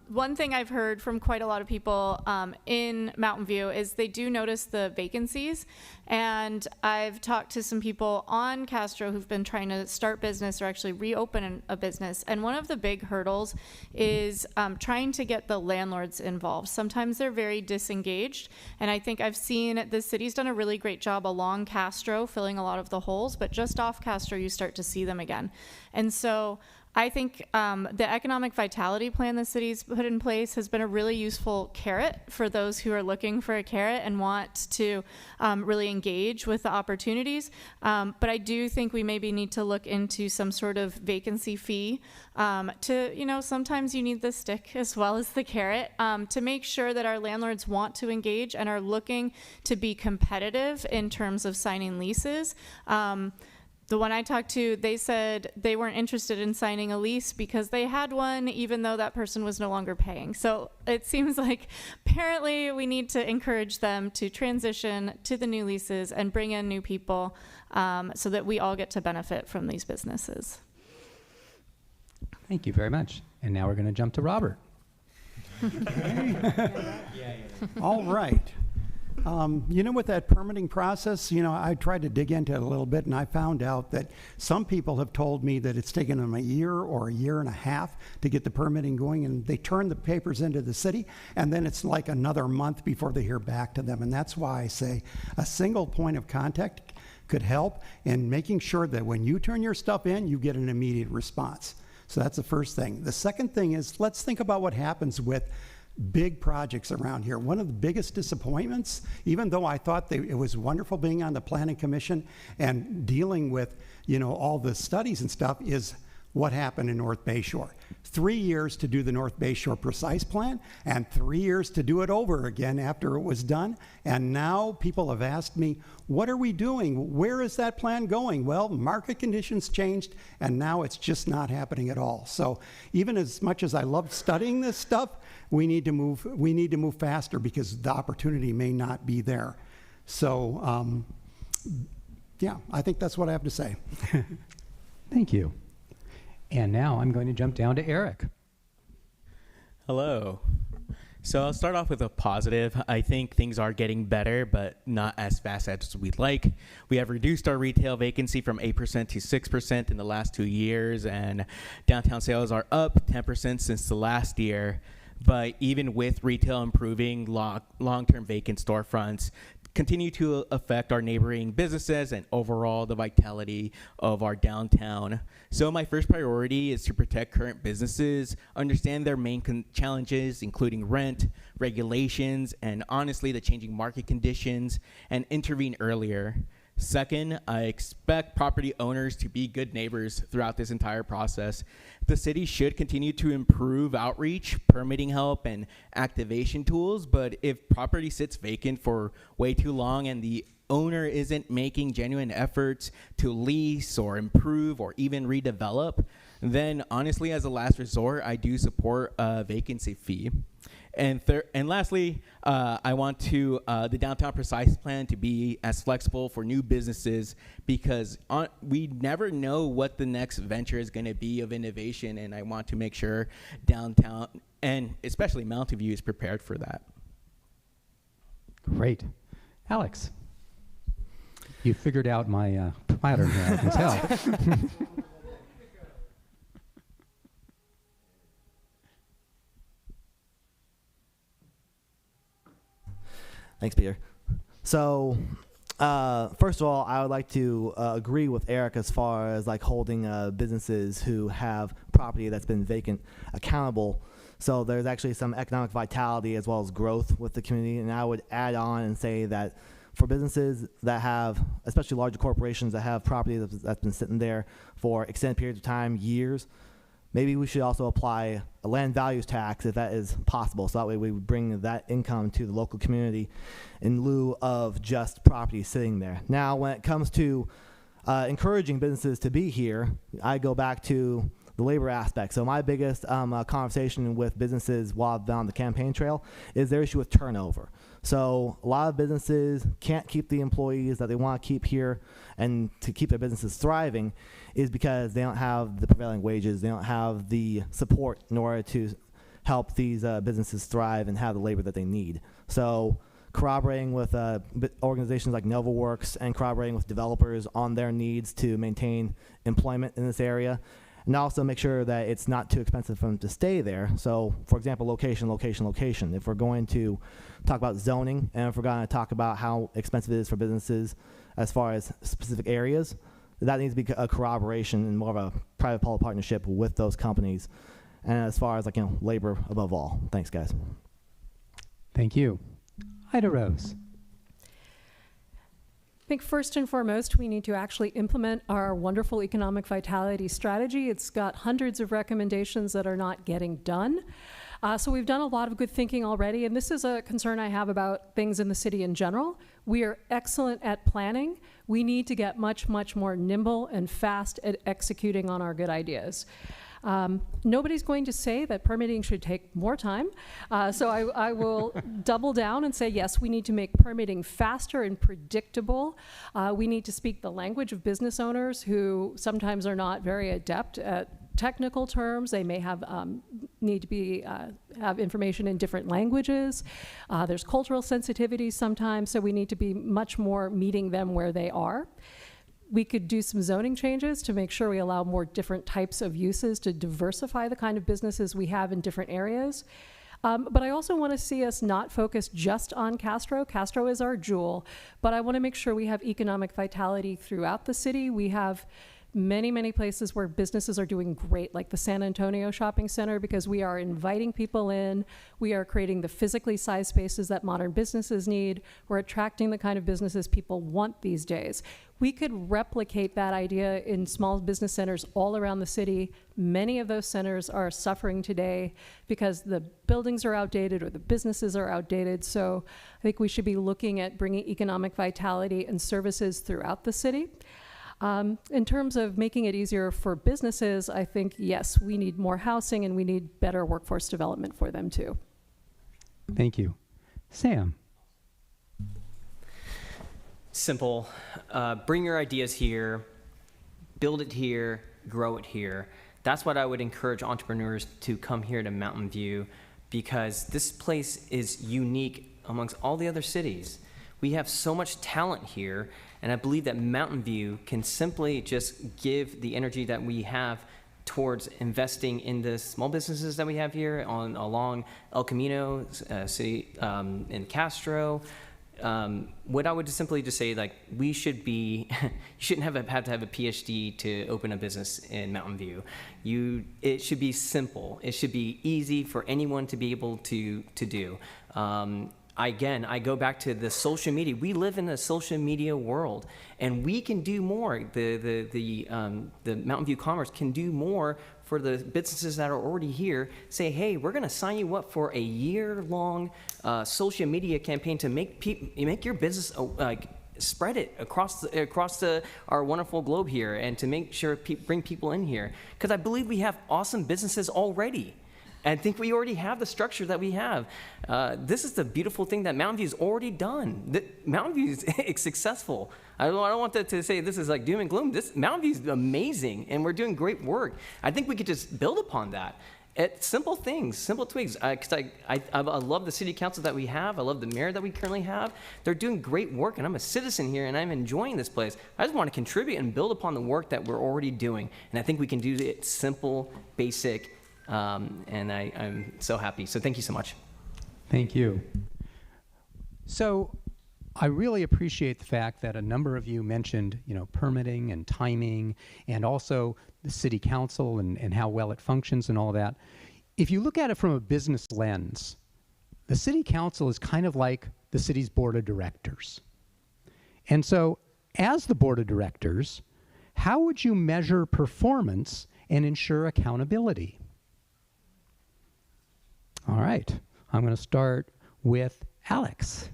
Speaker 10: One thing I've heard from quite a lot of people in Mountain View is they do notice the vacancies. And I've talked to some people on Castro who've been trying to start business or actually reopen a business. And one of the big hurdles is trying to get the landlords involved. Sometimes they're very disengaged. And I think I've seen the city's done a really great job along Castro, filling a lot of the holes, but just off Castro, you start to see them again. And so I think the economic vitality plan the city's put in place has been a really useful carrot for those who are looking for a carrot and want to really engage with the opportunities. But I do think we maybe need to look into some sort of vacancy fee sometimes you need the stick as well as the carrot to make sure that our landlords want to engage and are looking to be competitive in terms of signing leases. The one I talked to, they said they weren't interested in signing a lease because they had one, even though that person was no longer paying. So it seems like apparently we need to encourage them to transition to the new leases and bring in new people so that we all get to benefit from these businesses.
Speaker 4: Thank you very much. And now we're going to jump to Robert.
Speaker 7: All right. With that permitting process, I tried to dig into it a little bit, and I found out that some people have told me that it's taken them a year or a year and a half to get the permitting going, and they turn the papers into the city, and then it's like another month before they hear back to them. And that's why I say a single point of contact could help in making sure that when you turn your stuff in, you get an immediate response. So that's the first thing. The second thing is, let's think about what happens with big projects around here. One of the biggest disappointments, even though I thought it was wonderful being on the Planning Commission and dealing with, all the studies and stuff, is what happened in North Bayshore. 3 years to do the North Bayshore Precise Plan and 3 years to do it over again after it was done. And now people have asked me, what are we doing? Where is that plan going? Well, market conditions changed and now it's just not happening at all. So even as much as I love studying this stuff, we need to move faster because the opportunity may not be there. So I think that's what I have to say.
Speaker 4: Thank you. And now I'm going to jump down to Eric.
Speaker 11: Hello. So I'll start off with a positive. I think things are getting better, but not as fast as we'd like. We have reduced our retail vacancy from 8% to 6% in the last 2 years, and downtown sales are up 10% since the last year. But even with retail improving, long-term vacant storefronts continue to affect our neighboring businesses and overall the vitality of our downtown. So my first priority is to protect current businesses, understand their main challenges, including rent, regulations, and honestly the changing market conditions, and intervene earlier. Second, I expect property owners to be good neighbors throughout this entire process. The city should continue to improve outreach, permitting help, and activation tools, but if property sits vacant for way too long and the owner isn't making genuine efforts to lease or improve or even redevelop, then honestly, as a last resort, I do support a vacancy fee. And lastly, I want the downtown precise plan to be as flexible for new businesses, because we never know what the next venture is going to be of innovation, and I want to make sure downtown and especially Mountain View is prepared for that.
Speaker 4: Great. Alex, you figured out my pattern here, I can tell.
Speaker 6: Thanks, Peter. So, first of all, I would like to agree with Eric as far as like holding businesses who have property that's been vacant accountable. So there's actually some economic vitality as well as growth with the community. And I would add on and say that for businesses that have, especially larger corporations that have property that's been sitting there for extended periods of time, years, maybe we should also apply a land values tax if that is possible. So that way we would bring that income to the local community in lieu of just property sitting there. Now, when it comes to encouraging businesses to be here, I go back to the labor aspect. So my biggest conversation with businesses while I've been on the campaign trail is their issue with turnover. So a lot of businesses can't keep the employees that they want to keep here, and to keep their businesses thriving is because they don't have the prevailing wages, they don't have the support in order to help these businesses thrive and have the labor that they need. So corroborating with organizations like NovaWorks and corroborating with developers on their needs to maintain employment in this area, and also make sure that it's not too expensive for them to stay there. So, for example, location. If we're going to talk about zoning, and if we're going to talk about how expensive it is for businesses as far as specific areas, that needs to be a corroboration and more of a private-public partnership with those companies. And as far as labor above all. Thanks, guys.
Speaker 4: Thank you. Ida Rose.
Speaker 12: I think first and foremost, we need to actually implement our wonderful economic vitality strategy. It's got hundreds of recommendations that are not getting done. So we've done a lot of good thinking already, and this is a concern I have about things in the city in general. We are excellent at planning. We need to get much, much more nimble and fast at executing on our good ideas. Nobody's going to say that permitting should take more time, so I will double down and say, yes, we need to make permitting faster and predictable. We need to speak the language of business owners who sometimes are not very adept at technical terms. They may have need to be have information in different languages. There's cultural sensitivities sometimes, so we need to be much more meeting them where they are. We could do some zoning changes to make sure we allow more different types of uses to diversify the kind of businesses we have in different areas. But I also want to see us not focus just on Castro. Castro is our jewel, but I want to make sure we have economic vitality throughout the city. We have many, many places where businesses are doing great, like the San Antonio Shopping Center, because we are inviting people in. We are creating the physically sized spaces that modern businesses need. We're attracting the kind of businesses people want these days. We could replicate that idea in small business centers all around the city. Many of those centers are suffering today because the buildings are outdated or the businesses are outdated. So I think we should be looking at bringing economic vitality and services throughout the city. In terms of making it easier for businesses, I think, yes, we need more housing and we need better workforce development for them too.
Speaker 4: Thank you. Sam.
Speaker 5: Simple. Bring your ideas here, build it here, grow it here. That's what I would encourage entrepreneurs to come here to Mountain View, because this place is unique amongst all the other cities. We have so much talent here, and I believe that Mountain View can simply just give the energy that we have towards investing in the small businesses that we have here along El Camino, city, in Castro. What I would simply just say, like, we should be, you shouldn't have to have a PhD to open a business in Mountain View. It should be simple. It should be easy for anyone to be able to do. I go back to the social media. We live in a social media world, and we can do more. The Mountain View Commerce can do more for the businesses that are already here. Say, hey, we're going to sign you up for a year-long social media campaign to make your business spread it across our wonderful globe here, and to make sure bring people in here. Because I believe we have awesome businesses already. I think we already have the structure that we have. This is the beautiful thing that Mountain View's already done. Mountain View is successful. I don't want to say this is like doom and gloom. Mountain View's amazing, and we're doing great work. I think we could just build upon that. Simple things, simple tweaks. Because I love the city council that we have. I love the mayor that we currently have. They're doing great work, and I'm a citizen here, and I'm enjoying this place. I just want to contribute and build upon the work that we're already doing. And I think we can do it simple, basic, and I'm so happy. So thank you so much.
Speaker 4: Thank you. So I really appreciate the fact that a number of you mentioned, permitting and timing, and also the city council and how well it functions and all that. If you look at it from a business lens, the city council is kind of like the city's board of directors. And so as the board of directors, how would you measure performance and ensure accountability? All right, I'm going to start with Alex.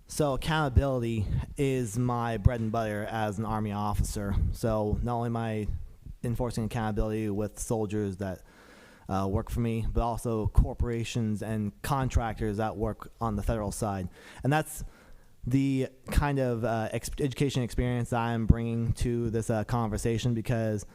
Speaker 6: So accountability is my bread and butter as an Army officer. So not only am I enforcing accountability with soldiers that work for me, but also corporations and contractors that work on the federal side. And that's the kind of education experience that I'm bringing to this conversation, because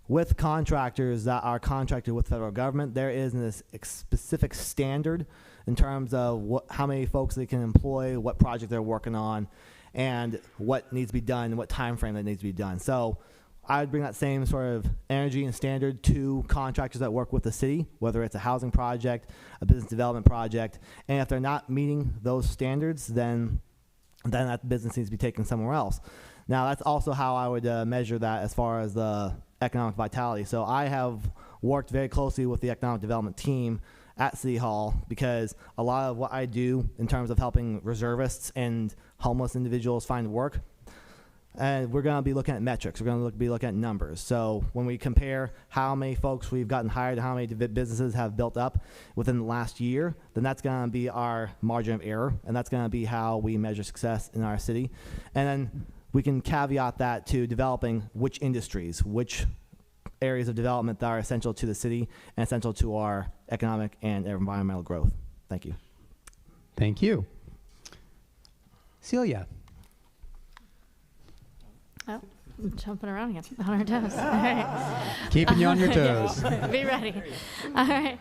Speaker 6: with contractors that are contracted with federal government, there is this specific standard in terms of how many folks they can employ, what project they're working on, and what needs to be done, and what time frame that needs to be done. So I would bring that same sort of energy and standard to contractors that work with the city, whether it's a housing project, a business development project, and if they're not meeting those standards, then that business needs to be taken somewhere else. Now, that's also how I would measure that as far as the economic vitality. So I have worked very closely with the economic development team at City Hall, because a lot of what I do in terms of helping reservists and homeless individuals find work, and we're going to be looking at metrics. We're going to be looking at numbers. So when we compare how many folks we've gotten hired, how many businesses have built up within the last year, then that's going to be our margin of error, and that's going to be how we measure success in our city. And then we can caveat that to developing which industries, which areas of development that are essential to the city and essential to our economic and environmental growth. Thank you.
Speaker 4: Thank you. Celia.
Speaker 10: Oh, I'm jumping around again on our toes. All right.
Speaker 4: Keeping you on your toes.
Speaker 10: Be ready. All right.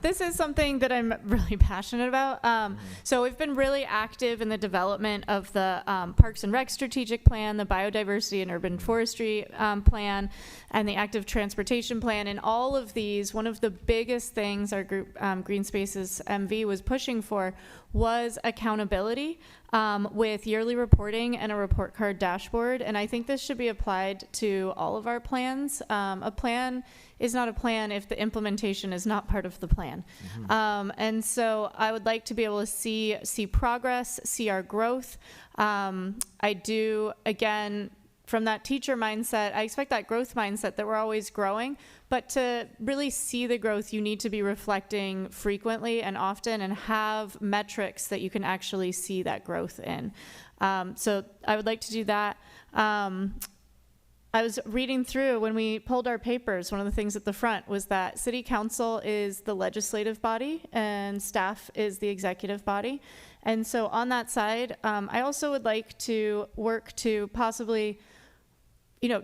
Speaker 10: This is something that I'm really passionate about. So we've been really active in the development of the Parks and Rec Strategic Plan, the Biodiversity and Urban Forestry Plan, and the Active Transportation Plan. And all of these, one of the biggest things our group, Green Spaces MV, was pushing for was accountability with yearly reporting and a report card dashboard. And I think this should be applied to all of our plans. A plan is not a plan if the implementation is not part of the plan. And so I would like to be able to see progress, see our growth. I do, again, from that teacher mindset, I expect that growth mindset that we're always growing, but to really see the growth, you need to be reflecting frequently and often and have metrics that you can actually see that growth in. So I would like to do that. I was reading through when we pulled our papers, one of the things at the front was that city council is the legislative body and staff is the executive body. And so on that side, I also would like to work to possibly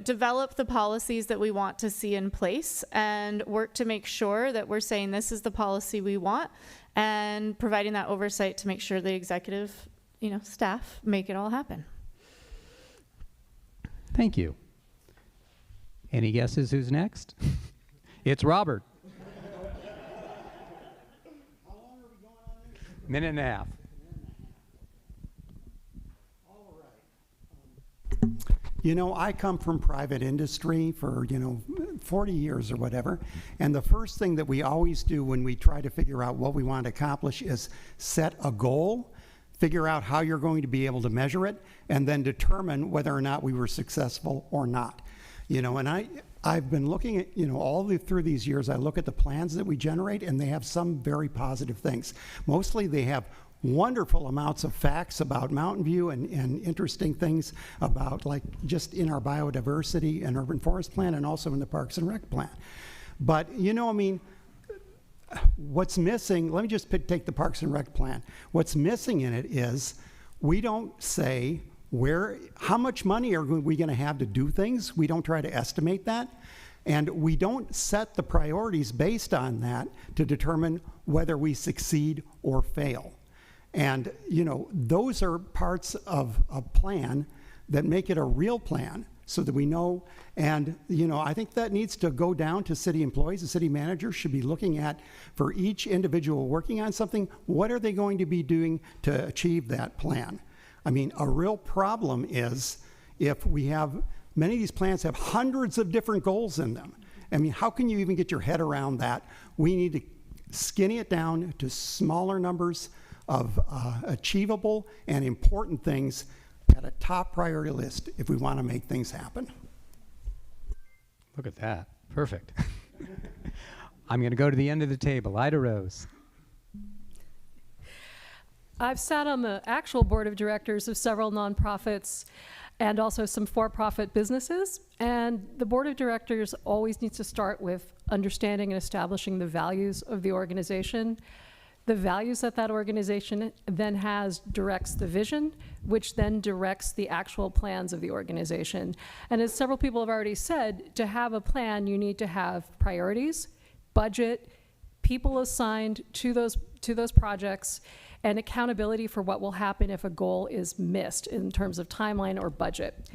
Speaker 10: develop the policies that we want to see in place and work to make sure that we're saying this is the policy we want and providing that oversight to make sure the executive, staff make it all happen.
Speaker 4: Thank you. Any guesses who's next? It's Robert.
Speaker 1: How long are we going on this?
Speaker 4: Minute and a half.
Speaker 1: All right.
Speaker 7: You know, I come from private industry for, 40 years or whatever. And the first thing that we always do when we try to figure out what we want to accomplish is set a goal, figure out how you're going to be able to measure it, and then determine whether or not we were successful or not. And I've been looking at, through these years, I look at the plans that we generate, and they have some very positive things. Mostly they have wonderful amounts of facts about Mountain View and interesting things about, like, just in our biodiversity and urban forest plan and also in the Parks and Rec plan. But, what's missing, let me just take the Parks and Rec plan. What's missing in it is we don't say how much money are we going to have to do things. We don't try to estimate that. And we don't set the priorities based on that to determine whether we succeed or fail. And, those are parts of a plan that make it a real plan so that we know. And, I think that needs to go down to city employees. The city manager should be looking at, for each individual working on something, what are they going to be doing to achieve that plan? I mean, a real problem is if we have, many of these plans have hundreds of different goals in them. I mean, how can you even get your head around that? We need to skinny it down to smaller numbers of achievable and important things at a top priority list if we want to make things happen.
Speaker 4: Look at that. Perfect. I'm going to go to the end of the table. Ida Rose.
Speaker 12: I've sat on the actual board of directors of several nonprofits and also some for-profit businesses. And the board of directors always needs to start with understanding and establishing the values of the organization. The values that organization then has directs the vision, which then directs the actual plans of the organization. And as several people have already said, to have a plan, you need to have priorities, budget, people assigned to those projects, and accountability for what will happen if a goal is missed in terms of timeline or budget.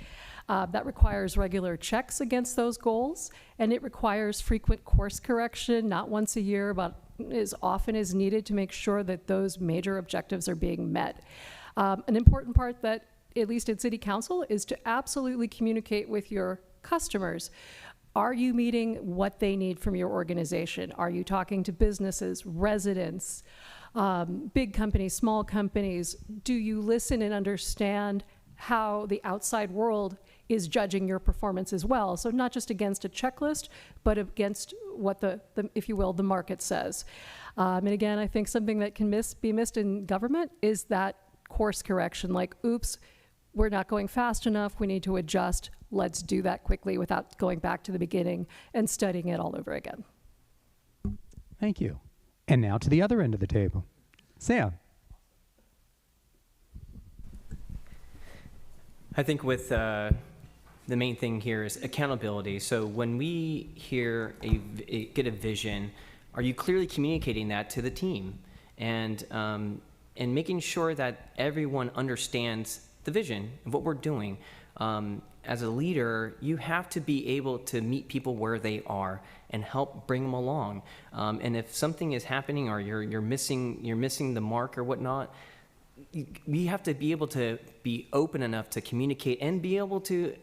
Speaker 12: That requires regular checks against those goals, and it requires frequent course correction, not once a year, but as often as needed to make sure that those major objectives are being met. An important part that, at least at City Council, is to absolutely communicate with your customers. Are you meeting what they need from your organization? Are you talking to businesses, residents, big companies, small companies? Do you listen and understand how the outside world is judging your performance as well? So not just against a checklist, but against what the if you will, the market says. And again, I think something that can be missed in government is that course correction, like, oops, we're not going fast enough, we need to adjust. Let's do that quickly without going back to the beginning and studying it all over again.
Speaker 4: Thank you. And now to the other end of the table. Sam.
Speaker 5: I think with the main thing here is accountability. So when we get a vision, are you clearly communicating that to the team, and making sure that everyone understands the vision of what we're doing? As a leader, you have to be able to meet people where they are and help bring them along. And if something is happening or you're missing the mark or whatnot, we have to be able to be open enough to communicate and be able to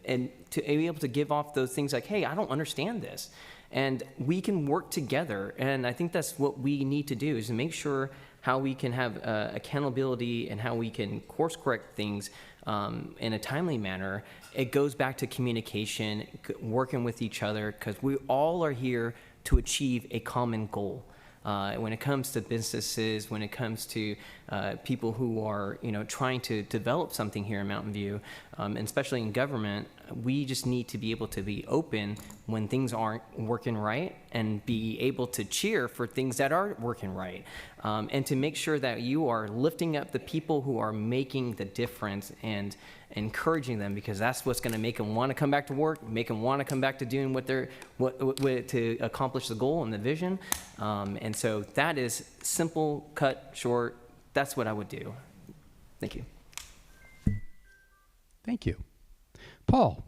Speaker 5: give off those things like, hey, I don't understand this. And we can work together. And I think that's what we need to do, is to make sure how we can have accountability and how we can course correct things in a timely manner. It goes back to communication, working with each other, because we all are here to achieve a common goal. When it comes to businesses, when it comes to people who are, trying to develop something here in Mountain View, and especially in government, we just need to be able to be open when things aren't working right and be able to cheer for things that are working right, and to make sure that you are lifting up the people who are making the difference and encouraging them, because that's what's going to make them want to come back to work, make them want to come back to doing to accomplish the goal and the vision. And so that is simple, cut, short. That's what I would do. Thank you.
Speaker 4: Thank you. Paul.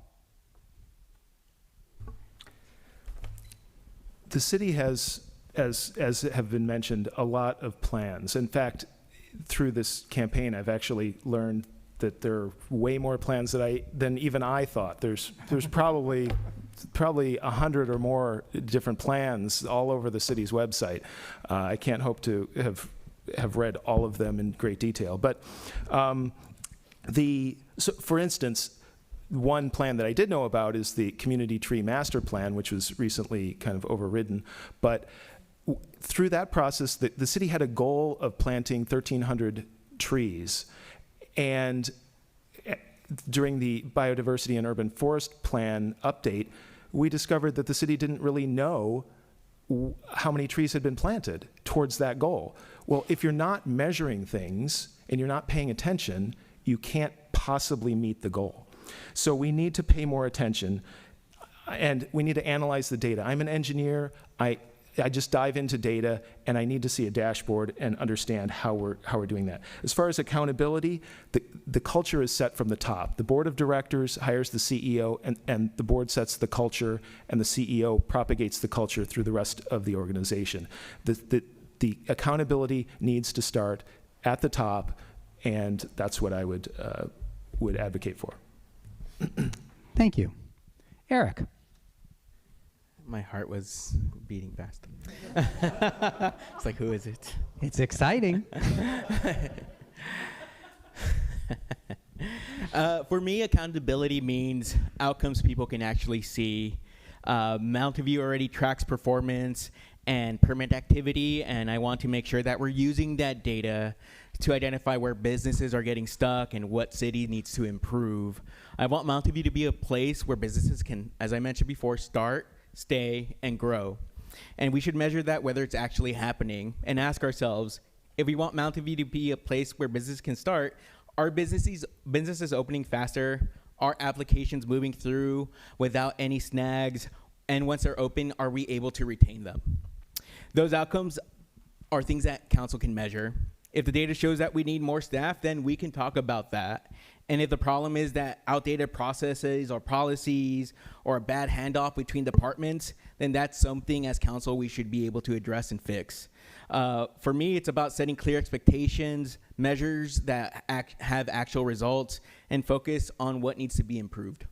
Speaker 8: The city has, as have been mentioned, a lot of plans. In fact, through this campaign, I've actually learned that there are way more plans than even I thought. There's probably 100 or more different plans all over the city's website. I can't hope to have read all of them in great detail. But so for instance, one plan that I did know about is the Community Tree Master Plan, which was recently kind of overridden. But through that process, the city had a goal of planting 1,300 trees. And during the Biodiversity and Urban Forest Plan update, we discovered that the city didn't really know how many trees had been planted towards that goal. Well, if you're not measuring things and you're not paying attention, you can't possibly meet the goal. So we need to pay more attention, and we need to analyze the data. I'm an engineer. I just dive into data, and I need to see a dashboard and understand how we're doing that. As far as accountability, the culture is set from the top. The board of directors hires the CEO, and the board sets the culture, and the CEO propagates the culture through the rest of the organization. The accountability needs to start at the top, and that's what I would advocate for.
Speaker 4: Thank you. Eric.
Speaker 11: My heart was beating fast. It's like, who is it?
Speaker 4: It's exciting.
Speaker 11: For me, accountability means outcomes people can actually see. Mountain View already tracks performance and permit activity, and I want to make sure that we're using that data to identify where businesses are getting stuck and what city needs to improve. I want Mountain View to be a place where businesses can, as I mentioned before, start, stay, and grow. And we should measure that whether it's actually happening and ask ourselves, if we want Mountain View to be a place where business can start, are businesses opening faster? Are applications moving through without any snags? And once they're open, are we able to retain them? Those outcomes are things that council can measure. If the data shows that we need more staff, then we can talk about that. And if the problem is that outdated processes or policies or a bad handoff between departments, then that's something as council we should be able to address and fix. For me, it's about setting clear expectations, measures that have actual results, and focus on what needs to be improved.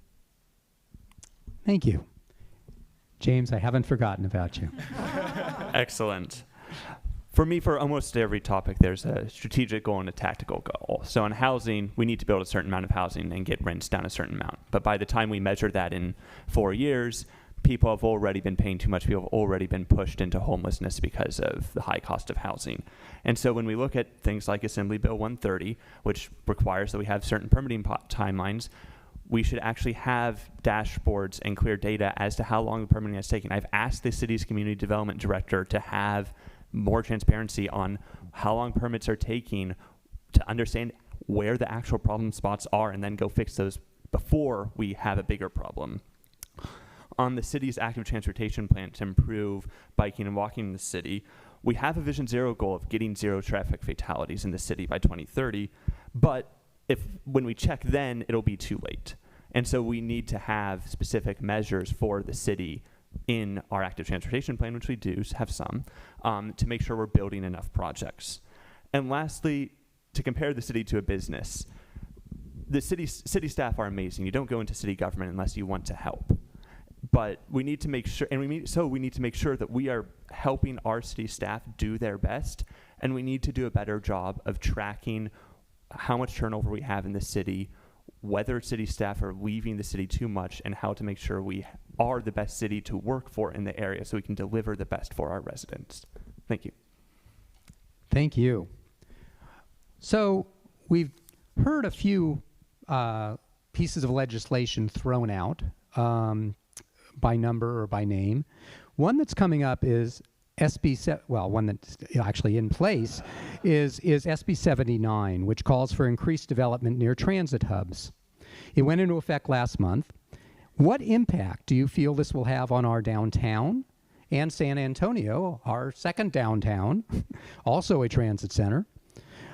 Speaker 4: Thank you. James, I haven't forgotten about you.
Speaker 9: Excellent. For me, for almost every topic, there's a strategic goal and a tactical goal. So in housing, we need to build a certain amount of housing and get rents down a certain amount. But by the time we measure that in 4 years, people have already been paying too much. People have already been pushed into homelessness because of the high cost of housing. And so when we look at things like Assembly Bill 130, which requires that we have certain permitting timelines, we should actually have dashboards and clear data as to how long the permitting has taken. I've asked the city's community development director to have more transparency on how long permits are taking to understand where the actual problem spots are and then go fix those before we have a bigger problem. On the city's active transportation plan to improve biking and walking in the city, we have a Vision Zero goal of getting 0 traffic fatalities in the city by 2030, but when we check then, it'll be too late. And so we need to have specific measures for the city in our active transportation plan, which we do have some, to make sure we're building enough projects. And lastly, to compare the city to a business, the city staff are amazing. You don't go into city government unless you want to help. But we need to make sure, we need to make sure that we are helping our city staff do their best, and we need to do a better job of tracking how much turnover we have in the city, whether city staff are leaving the city too much, and how to make sure we are the best city to work for in the area so we can deliver the best for our residents. Thank you.
Speaker 4: Thank you. So we've heard a few pieces of legislation thrown out by number or by name. One that's coming up is one that's actually in place is SB 79, which calls for increased development near transit hubs. It went into effect last month. What impact do you feel this will have on our downtown and San Antonio, our second downtown, also a transit center,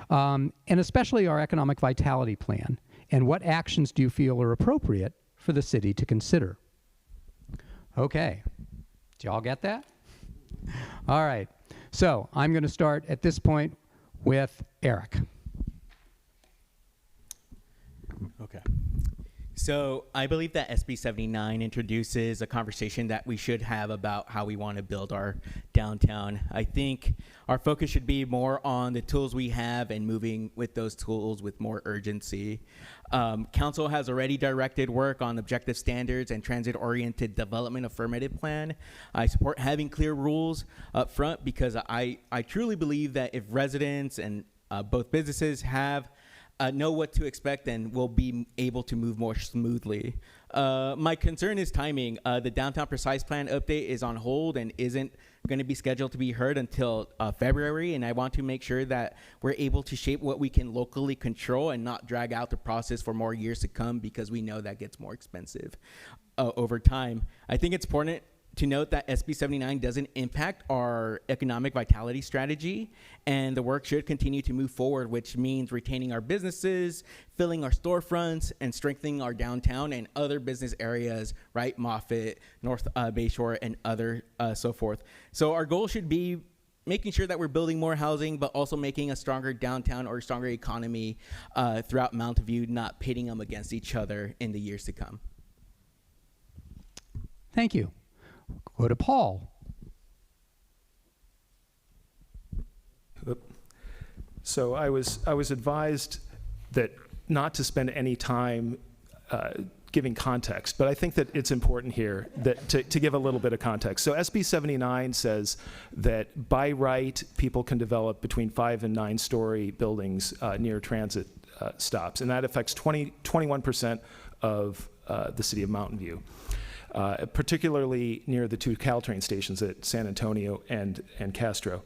Speaker 4: and especially our economic vitality plan? And what actions do you feel are appropriate for the city to consider? Okay, did y'all get that? All right, so I'm going to start at this point with Eric.
Speaker 11: Okay. So I believe that SB 79 introduces a conversation that we should have about how we want to build our downtown. I think our focus should be more on the tools we have and moving with those tools with more urgency. Council has already directed work on objective standards and transit-oriented development affirmative plan. I support having clear rules up front because I truly believe that if residents and both businesses know what to expect, and we'll be able to move more smoothly. My concern is timing. The Downtown Precise Plan update is on hold and isn't going to be scheduled to be heard until February, and I want to make sure that we're able to shape what we can locally control and not drag out the process for more years to come, because we know that gets more expensive over time. I think it's important to note that SB 79 doesn't impact our economic vitality strategy, and the work should continue to move forward, which means retaining our businesses, filling our storefronts, and strengthening our downtown and other business areas, right? Moffett, North Bayshore, and other so forth. So our goal should be making sure that we're building more housing, but also making a stronger downtown or stronger economy throughout Mountain View, not pitting them against each other in the years to come.
Speaker 4: Thank you. Go to Paul.
Speaker 8: So I was advised that not to spend any time giving context, but I think that it's important here that to give a little bit of context. So SB 79 says that by right, people can develop between 5 and 9 story buildings near transit stops, and that affects 21% of the city of Mountain View. Particularly near the 2 Caltrain stations at San Antonio and Castro.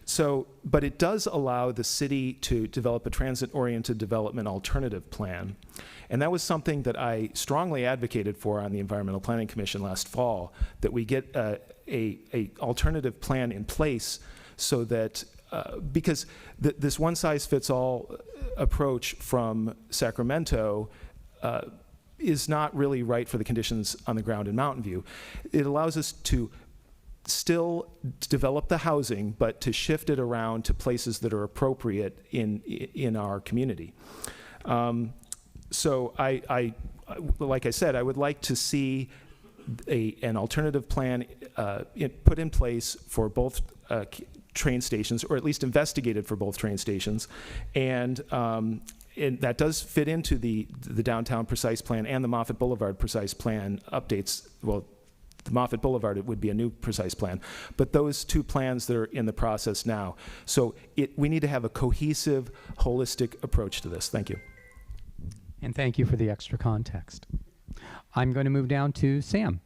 Speaker 8: So, but it does allow the city to develop a transit-oriented development alternative plan. And that was something that I strongly advocated for on the Environmental Planning Commission last fall, that we get a alternative plan in place so that, because this one-size-fits-all approach from Sacramento is not really right for the conditions on the ground in Mountain View. It allows us to still develop the housing, but to shift it around to places that are appropriate in our community. So like I said, I would like to see an alternative plan put in place for both train stations, or at least investigated for both train stations, and that does fit into the Downtown Precise Plan and the Moffett Boulevard Precise Plan updates. Well, the Moffett Boulevard, it would be a new Precise Plan. But those 2 plans that are in the process now. So we need to have a cohesive, holistic approach to this. Thank you.
Speaker 4: And thank you for the extra context. I'm going to move down to Sam.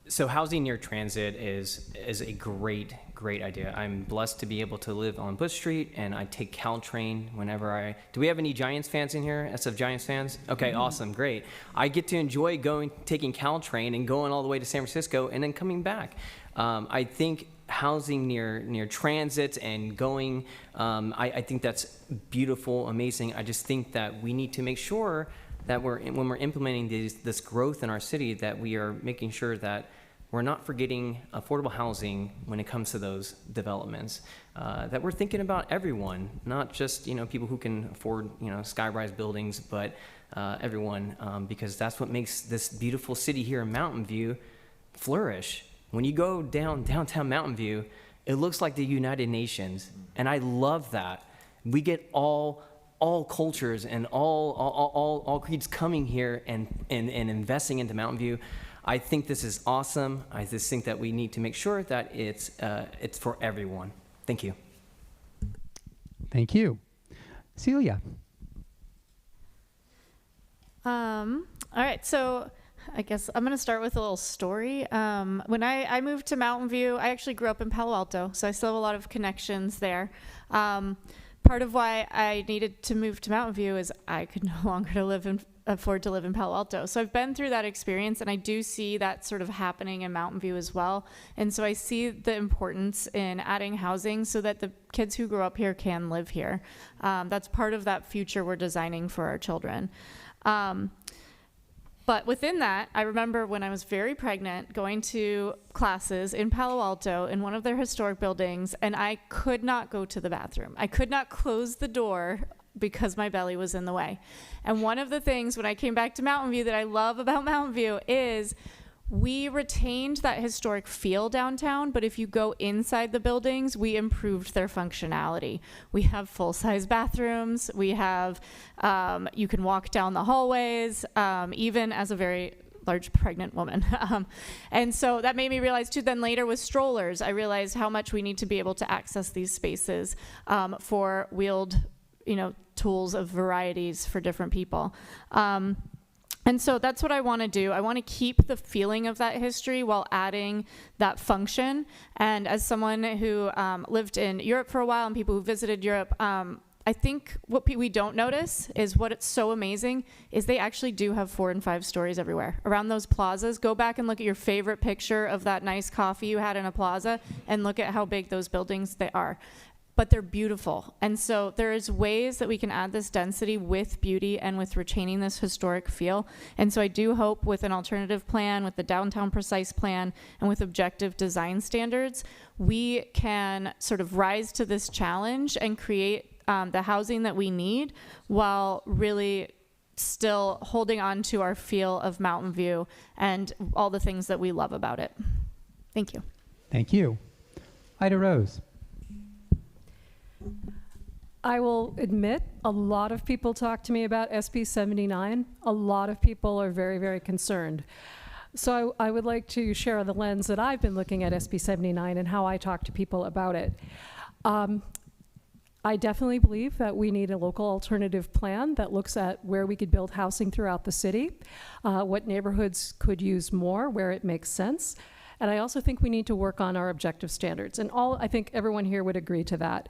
Speaker 5: So housing near transit is a great idea. I'm blessed to be able to live on Bush Street, and I take Caltrain whenever do we have any Giants fans in here? SF Giants fans? Okay, awesome, great. I get to enjoy taking Caltrain and going all the way to San Francisco and then coming back. I think housing near transit and going, I think that's beautiful, amazing. I just think that we need to make sure that when we're implementing this growth in our city, that we are making sure that we're not forgetting affordable housing when it comes to those developments. That we're thinking about everyone, not just people who can afford sky-rise buildings, but everyone, because that's what makes this beautiful city here in Mountain View flourish. When you go downtown Mountain View, it looks like the United Nations, and I love that. We get all cultures and all creeds coming here and investing into Mountain View. I think this is awesome. I just think that we need to make sure that it's for everyone. Thank you.
Speaker 4: Thank you. Celia.
Speaker 10: All right, so I guess I'm going to start with a little story. When I moved to Mountain View, I actually grew up in Palo Alto, so I still have a lot of connections there. Part of why I needed to move to Mountain View is I could no longer afford to live in Palo Alto. So I've been through that experience, and I do see that sort of happening in Mountain View as well. And so I see the importance in adding housing so that the kids who grow up here can live here. That's part of that future we're designing for our children. But within that, I remember when I was very pregnant going to classes in Palo Alto in one of their historic buildings, and I could not go to the bathroom. I could not close the door because my belly was in the way. And one of the things when I came back to Mountain View that I love about Mountain View is we retained that historic feel downtown, but if you go inside the buildings, we improved their functionality. We have full-size bathrooms. We have, you can walk down the hallways, even as a very large pregnant woman. And so that made me realize too, then later with strollers, I realized how much we need to be able to access these spaces for wheeled, tools of varieties for different people. And so that's what I want to do. I want to keep the feeling of that history while adding that function. And as someone who lived in Europe for a while and people who visited Europe, I think what we don't notice is what it's so amazing is they actually do have 4 and 5 stories everywhere. Around those plazas, go back and look at your favorite picture of that nice coffee you had in a plaza and look at how big those buildings they are. But they're beautiful. And so there is ways that we can add this density with beauty and with retaining this historic feel. And so I do hope with an alternative plan, with the downtown precise plan, and with objective design standards, we can sort of rise to this challenge and create the housing that we need while really still holding on to our feel of Mountain View and all the things that we love about it. Thank you.
Speaker 4: Thank you. Ida Rose.
Speaker 12: I will admit, a lot of people talk to me about SB 79. A lot of people are very, very concerned. So I would like to share the lens that I've been looking at SB 79 and how I talk to people about it. I definitely believe that we need a local alternative plan that looks at where we could build housing throughout the city, what neighborhoods could use more, where it makes sense. And I also think we need to work on our objective standards. And I think everyone here would agree to that.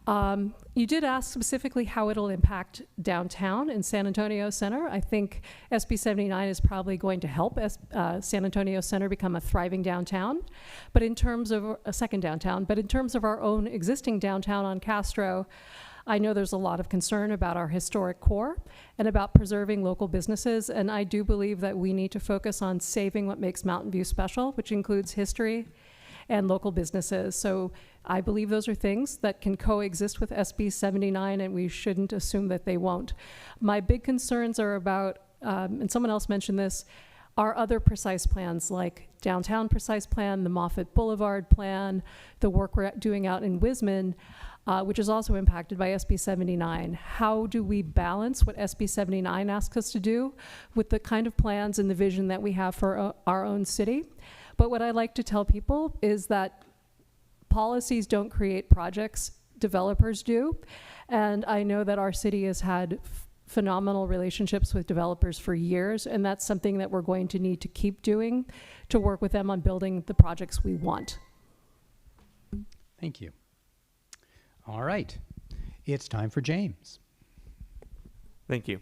Speaker 12: You did ask specifically how it'll impact downtown in San Antonio Center. I think SB 79 is probably going to help San Antonio Center become a thriving downtown, but in terms of a second downtown, but in terms of our own existing downtown on Castro, I know there's a lot of concern about our historic core and about preserving local businesses, and I do believe that we need to focus on saving what makes Mountain View special, which includes history and local businesses. So I believe those are things that can coexist with SB 79, and we shouldn't assume that they won't. My big concerns are about, and someone else mentioned this, our other precise plans like downtown precise plan, the Moffett Boulevard plan, the work we're doing out in Wisman, which is also impacted by SB 79. How do we balance what SB 79 asks us to do with the kind of plans and the vision that we have for our own city? But what I like to tell people is that policies don't create projects, developers do. And I know that our city has had phenomenal relationships with developers for years, and that's something that we're going to need to keep doing to work with them on building the projects we want.
Speaker 4: Thank you. All right. It's time for James.
Speaker 9: Thank you.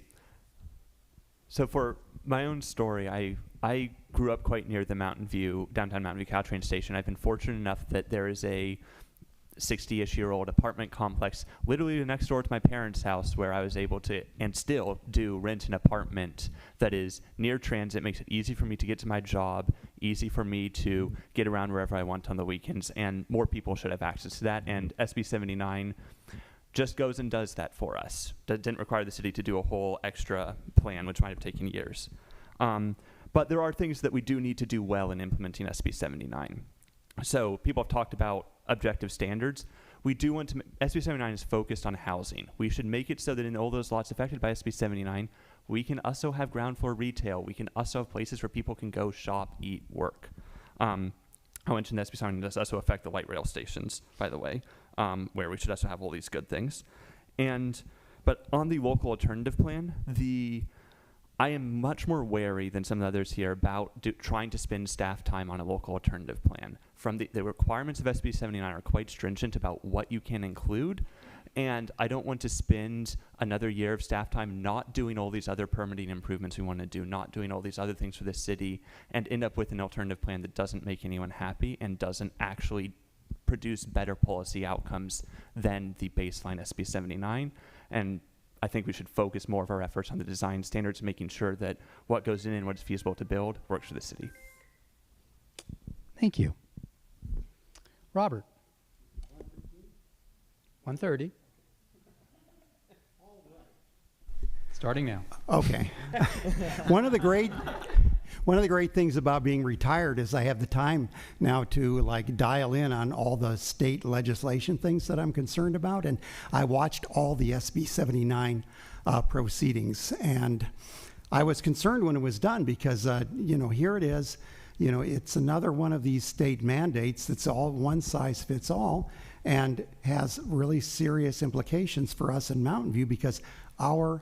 Speaker 9: So for my own story, I grew up quite near the downtown Mountain View Caltrain station. I've been fortunate enough that there is a 60-ish-year-old apartment complex literally next door to my parents' house where I was able to, and still do, rent an apartment that is near transit, makes it easy for me to get to my job, easy for me to get around wherever I want on the weekends, and more people should have access to that. And SB 79 just goes and does that for us. That didn't require the city to do a whole extra plan, which might have taken years. But there are things that we do need to do well in implementing SB 79. So people have talked about objective standards. We do want to, SB 79 is focused on housing. We should make it so that in all those lots affected by SB 79, we can also have ground floor retail. We can also have places where people can go shop, eat, work. I mentioned SB 79 does also affect the light rail stations, by the way, where we should also have all these good things. But on the local alternative plan, I am much more wary than some of the others here about trying to spend staff time on a local alternative plan. From the requirements of SB 79 are quite stringent about what you can include, and I don't want to spend another year of staff time not doing all these other permitting improvements we want to do, not doing all these other things for the city, and end up with an alternative plan that doesn't make anyone happy and doesn't actually produce better policy outcomes than the baseline SB 79. And I think we should focus more of our efforts on the design standards, making sure that what goes in and what is feasible to build works for the city.
Speaker 4: Thank you. Robert. 1:30. Starting now.
Speaker 7: Okay. One of the great things about being retired is I have the time now to like dial in on all the state legislation things that I'm concerned about, and I watched all the SB 79 proceedings, and I was concerned when it was done because here it is, it's another one of these state mandates that's all one size fits all and has really serious implications for us in Mountain View because our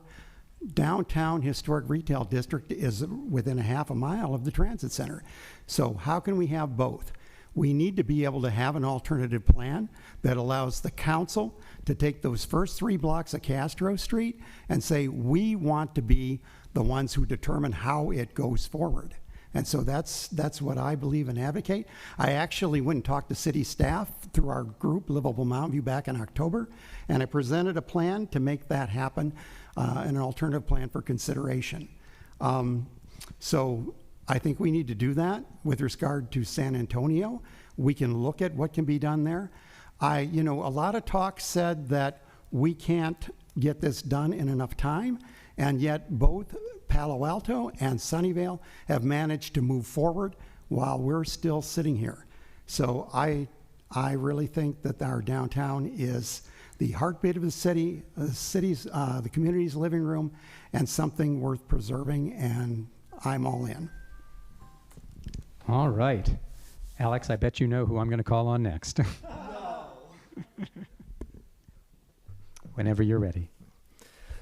Speaker 7: downtown historic retail district is within a half a mile of the transit center. So how can we have both? We need to be able to have an alternative plan that allows the council to take those first 3 blocks of Castro Street and say, we want to be the ones who determine how it goes forward. And so that's what I believe and advocate. I actually went and talked to city staff through our group, Livable Mountain View, back in October, and I presented a plan to make that happen, an alternative plan for consideration. So I think we need to do that with regard to San Antonio. We can look at what can be done there. A lot of talk said that we can't get this done in enough time, and yet both Palo Alto and Sunnyvale have managed to move forward while we're still sitting here. So I really think that our downtown is the heartbeat of the city, the community's living room, and something worth preserving, and I'm all in.
Speaker 4: All right. Alex, I bet you know who I'm going to call on next. Whenever you're ready.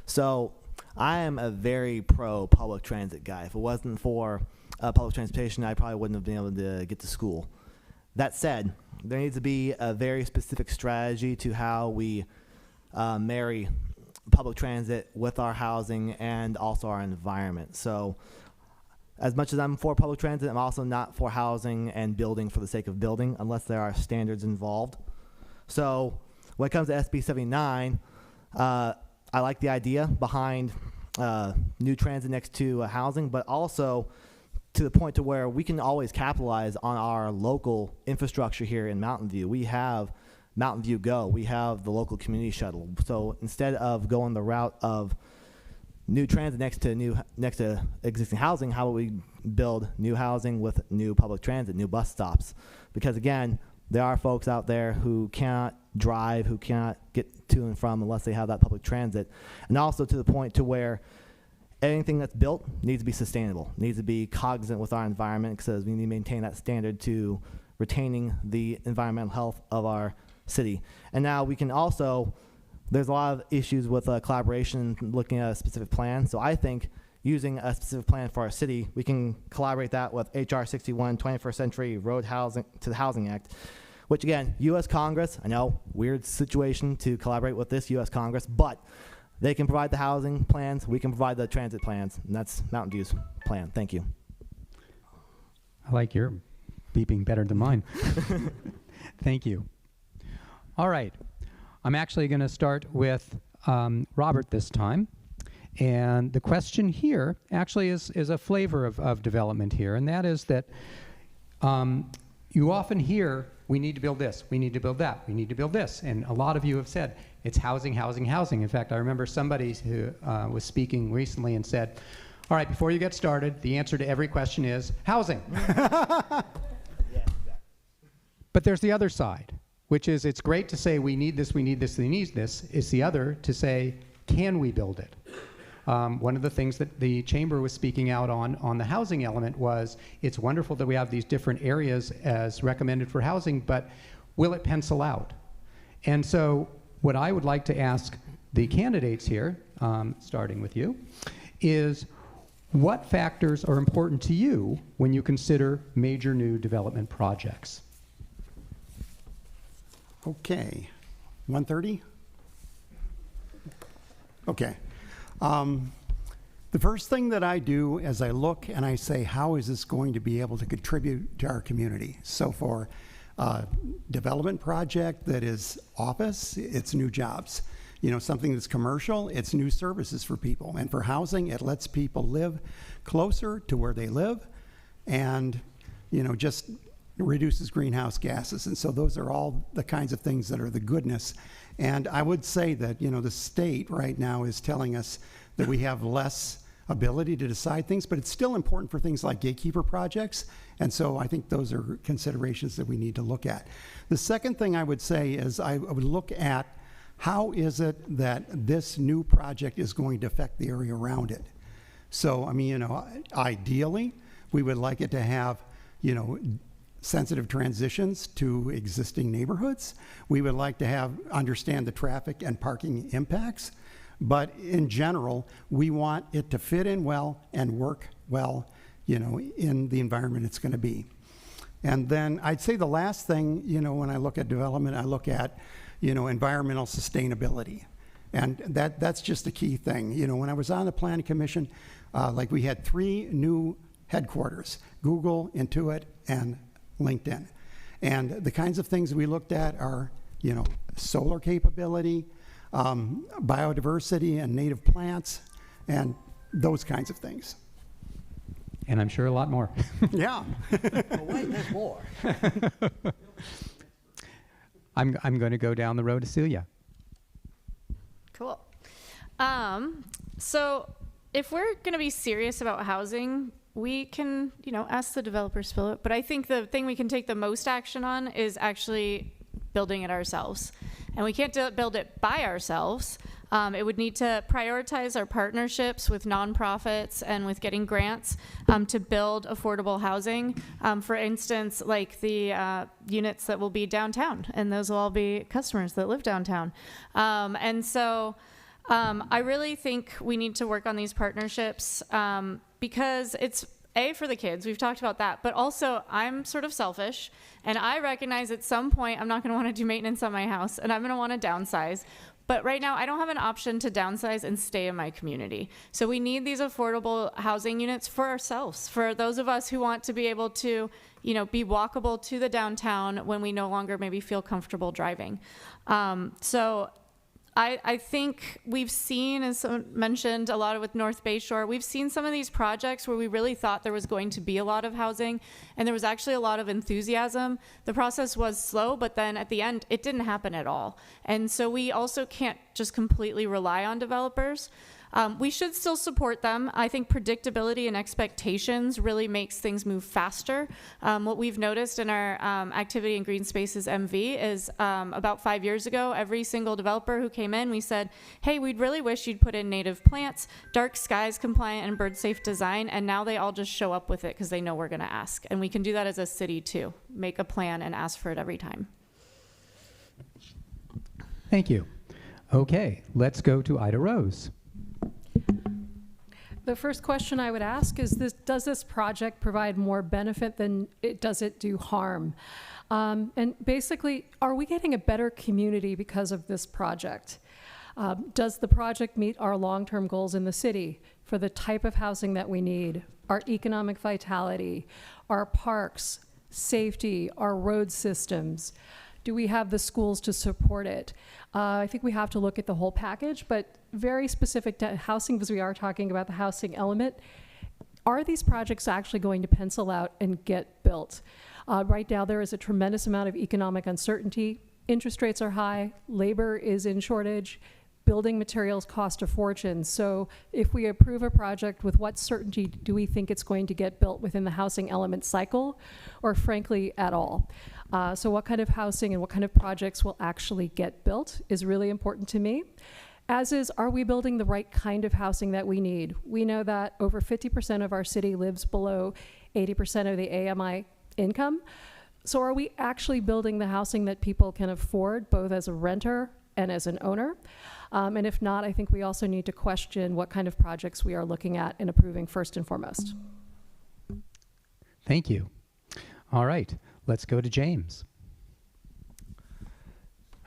Speaker 6: So I am a very pro public transit guy. If it wasn't for public transportation, I probably wouldn't have been able to get to school. That said, there needs to be a very specific strategy to how we marry public transit with our housing and also our environment. So as much as I'm for public transit, I'm also not for housing and building for the sake of building unless there are standards involved. So when it comes to SB 79, I like the idea behind new transit next to housing, but also to the point to where we can always capitalize on our local infrastructure here in Mountain View. We have Mountain View Go. We have the local community shuttle. So instead of going the route of new transit next to existing housing, how about we build new housing with new public transit, new bus stops? Because again, there are folks out there who cannot drive, who cannot get to and from unless they have that public transit. And also to the point to where anything that's built needs to be sustainable, needs to be cognizant with our environment, because we need to maintain that standard to retaining the environmental health of our city. And now we can also, there's a lot of issues with collaboration, looking at a specific plan. So I think using a specific plan for our city, we can collaborate that with HR 61, 21st Century Road Housing to the Housing Act, which again, U.S. Congress, I know, weird situation to collaborate with this U.S. Congress, but they can provide the housing plans, we can provide the transit plans, and that's Mountain View's plan. Thank you.
Speaker 4: I like your beeping better than mine. Thank you. All right. I'm actually going to start with Robert this time. And the question here actually is a flavor of development here, and that is that you often hear, we need to build this, we need to build that, we need to build this. And a lot of you have said, it's housing, housing, housing. In fact, I remember somebody who was speaking recently and said, all right, before you get started, the answer to every question is housing.
Speaker 6: Yeah, exactly.
Speaker 4: But there's the other side, which is it's great to say we need this, we need this, we need this. It's the other to say, can we build it? One of the things that the chamber was speaking out on the housing element was it's wonderful that we have these different areas as recommended for housing, but will it pencil out? And so what I would like to ask the candidates here, starting with you, is what factors are important to you when you consider major new development projects?
Speaker 7: Okay, 1:30? Okay. The first thing that I do as I look and I say, how is this going to be able to contribute to our community? So for a development project that is office, it's new jobs. something that's commercial, it's new services for people. And for housing, it lets people live closer to where they live and, just reduces greenhouse gases. And so those are all the kinds of things that are the goodness. And I would say that, the state right now is telling us that we have less ability to decide things, but it's still important for things like gatekeeper projects. And so I think those are considerations that we need to look at. The second thing I would say is I would look at how is it that this new project is going to affect the area around it. So, ideally, we would like it to have, sensitive transitions to existing neighborhoods. We would like to understand the traffic and parking impacts. But in general, we want it to fit in well and work well, in the environment it's going to be. And then I'd say the last thing, when I look at development, I look at, environmental sustainability. And that's just a key thing. When I was on the Planning Commission, we had 3 new headquarters, Google, Intuit, and LinkedIn. And the kinds of things we looked at are, solar capability, biodiversity and native plants, and those kinds of things.
Speaker 4: And I'm sure a lot more.
Speaker 7: Yeah.
Speaker 1: Well, wait, there's more.
Speaker 4: I'm going to go down the road to Celia.
Speaker 10: Cool. So if we're going to be serious about housing, we can, ask the developers to build it. But I think the thing we can take the most action on is actually building it ourselves. And we can't build it by ourselves. It would need to prioritize our partnerships with nonprofits and with getting grants to build affordable housing. For instance, like the units that will be downtown, and those will all be customers that live downtown. And so I really think we need to work on these partnerships because it's for the kids, we've talked about that, but also I'm sort of selfish, and I recognize at some point I'm not going to want to do maintenance on my house, and I'm going to want to downsize. But right now, I don't have an option to downsize and stay in my community. So we need these affordable housing units for ourselves, for those of us who want to be able to, be walkable to the downtown when we no longer maybe feel comfortable driving. So I think we've seen, as someone mentioned, a lot of with North Bay Shore, we've seen some of these projects where we really thought there was going to be a lot of housing, and there was actually a lot of enthusiasm. The process was slow, but then at the end, it didn't happen at all. And so we also can't just completely rely on developers. We should still support them. I think predictability and expectations really makes things move faster. What we've noticed in our activity in Green Spaces MV is about 5 years ago, every single developer who came in, we said, hey, we'd really wish you'd put in native plants, dark skies compliant, and bird safe design. And now they all just show up with it because they know we're going to ask. And we can do that as a city too. Make a plan and ask for it every time.
Speaker 4: Thank you. Okay, let's go to Ida Rose.
Speaker 12: The first question I would ask is does this project provide more benefit than does it do harm? And basically, are we getting a better community because of this project? Does the project meet our long-term goals in the city for the type of housing that we need, our economic vitality, our parks, safety, our road systems? Do we have the schools to support it? I think we have to look at the whole package, but very specific to housing, because we are talking about the housing element. Are these projects actually going to pencil out and get built? Right now, there is a tremendous amount of economic uncertainty. Interest rates are high, labor is in shortage, building materials cost a fortune. So if we approve a project, with what certainty do we think it's going to get built within the housing element cycle, or frankly, at all? So what kind of housing and what kind of projects will actually get built is really important to me. As is, are we building the right kind of housing that we need? We know that over 50% of our city lives below 80% of the AMI income. So are we actually building the housing that people can afford, both as a renter and as an owner? And if not, I think we also need to question what kind of projects we are looking at and approving first and foremost.
Speaker 4: Thank you. All right, let's go to James.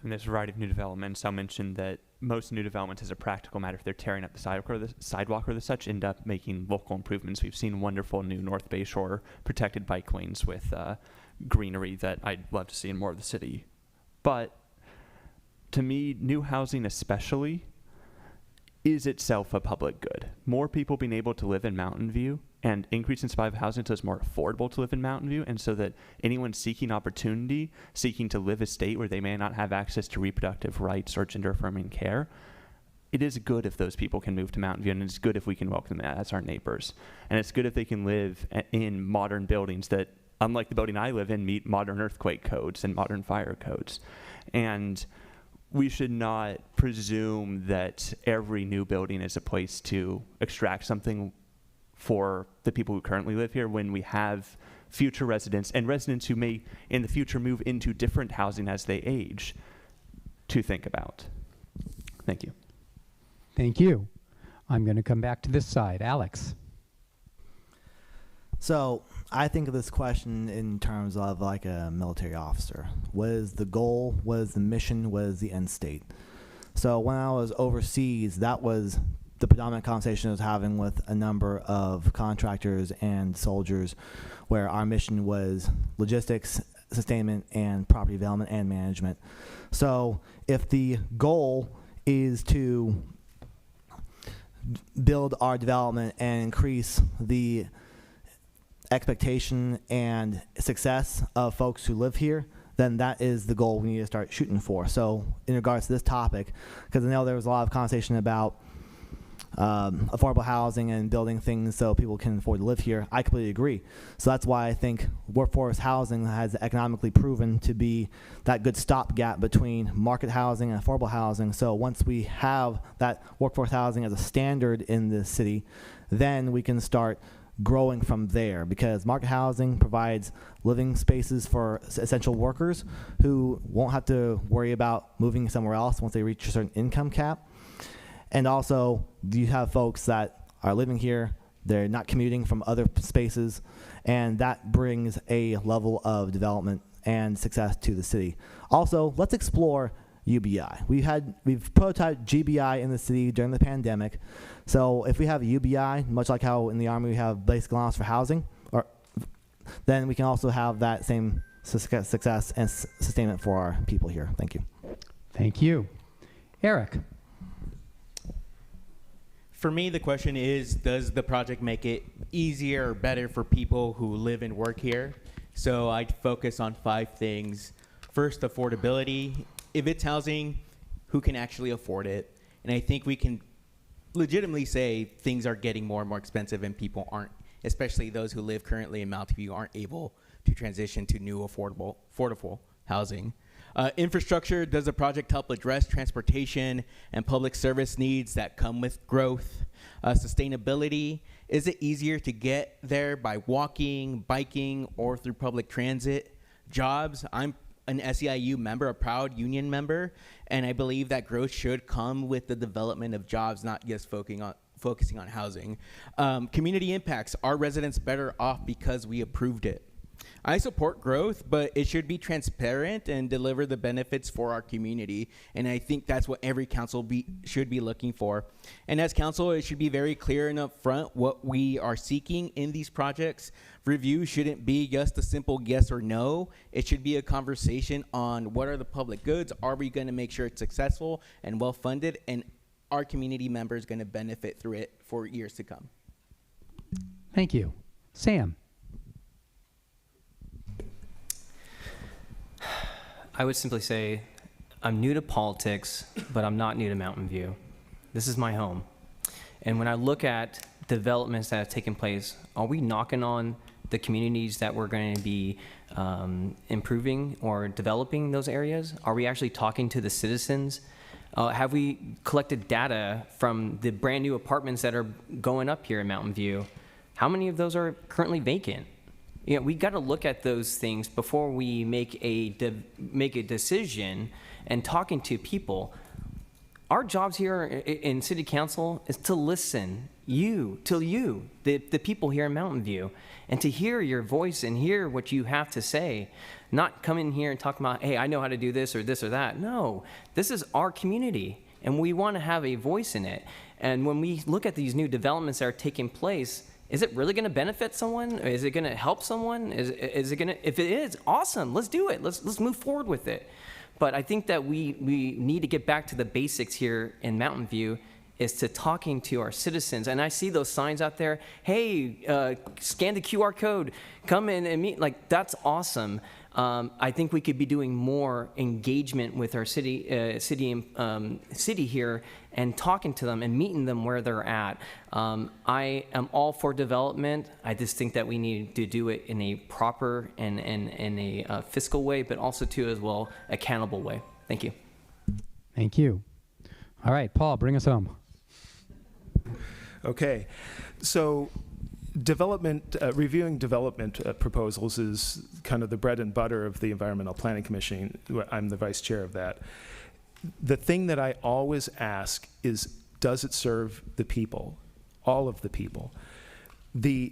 Speaker 9: And there's a variety of new developments. I'll mention that most new developments, as a practical matter, if they're tearing up the sidewalk or the such, end up making local improvements. We've seen wonderful new North Bay Shore protected bike lanes with greenery that I'd love to see in more of the city. But to me, new housing especially is itself a public good. More people being able to live in Mountain View and increase in supply of housing so it's more affordable to live in Mountain View, and so that anyone seeking opportunity, seeking to live a state where they may not have access to reproductive rights or gender affirming care, it is good if those people can move to Mountain View, and it's good if we can welcome them as our neighbors. And it's good if they can live in modern buildings that, unlike the building I live in, meet modern earthquake codes and modern fire codes. And we should not presume that every new building is a place to extract something for the people who currently live here, when we have future residents and residents who may in the future move into different housing as they age to think about. Thank you.
Speaker 4: Thank you. I'm going to come back to this side. Alex.
Speaker 6: So I think of this question in terms of like a military officer. What is the goal? What is the mission? What is the end state? So when I was overseas, that was the predominant conversation I was having with a number of contractors and soldiers, where our mission was logistics, sustainment, and property development and management. So if the goal is to build our development and increase the expectation and success of folks who live here, then that is the goal we need to start shooting for. So in regards to this topic, because I know there was a lot of conversation about affordable housing and building things so people can afford to live here, I completely agree. So that's why I think workforce housing has economically proven to be that good stopgap between market housing and affordable housing. So once we have that workforce housing as a standard in the city, then we can start growing from there, because market housing provides living spaces for essential workers who won't have to worry about moving somewhere else once they reach a certain income cap. And also, you have folks that are living here, they're not commuting from other spaces, and that brings a level of development and success to the city. Also, let's explore UBI. We've prototyped GBI in the city during the pandemic. So if we have a UBI, much like how in the Army we have basic allowance for housing, then we can also have that same success and sustainment for our people here. Thank you.
Speaker 4: Thank you. Eric.
Speaker 11: For me, the question is, does the project make it easier or better for people who live and work here? So I'd focus on 5 things. First, affordability. If it's housing, who can actually afford it? And I think we can legitimately say things are getting more and more expensive, and people aren't, especially those who live currently in Mountain View, aren't able to transition to new affordable housing. Infrastructure, does the project help address transportation and public service needs that come with growth? Sustainability, is it easier to get there by walking, biking, or through public transit? Jobs, I'm an SEIU member, a proud union member, and I believe that growth should come with the development of jobs, not just focusing on housing. Community impacts, are residents better off because we approved it? I support growth, but it should be transparent and deliver the benefits for our community. And I think that's what every council should be looking for. And as council, it should be very clear and upfront what we are seeking in these projects. Review shouldn't be just a simple yes or no. It should be a conversation on what are the public goods, are we going to make sure it's successful and well funded, and our community members going to benefit through it for years to come.
Speaker 4: Thank you. Sam.
Speaker 5: I would simply say I'm new to politics, but I'm not new to Mountain View. This is my home. And when I look at developments that have taken place, are we knocking on the communities that we're going to be improving or developing those areas? Are we actually talking to the citizens? Have we collected data from the brand new apartments that are going up here in Mountain View? How many of those are currently vacant? You know, we got to look at those things before we make a decision. And talking to people, our jobs here in City Council is to listen, the people here in Mountain View, and to hear your voice and hear what you have to say. Not come in here and talk about, hey, I know how to do this or that. No, this is our community, and we want to have a voice in it. And when we look at these new developments that are taking place, is it really going to benefit someone? Is it going to help someone? Is it going to? If it is, awesome. Let's do it. Let's move forward with it. But I think that we need to get back to the basics here in Mountain View, is to talking to our citizens. And I see those signs out there, hey, scan the QR code, come in and meet. Like, that's awesome. I think we could be doing more engagement with our city here and talking to them and meeting them where they're at. I am all for development. I just think that we need to do it in a proper and in a fiscal way, but also too as well accountable way. Thank you.
Speaker 4: Thank you. All right, Paul, bring us home.
Speaker 8: Okay, so reviewing development proposals is kind of the bread and butter of the Environmental Planning Commission. I'm the vice chair of that. The thing that I always ask is, does it serve the people, all of the people? I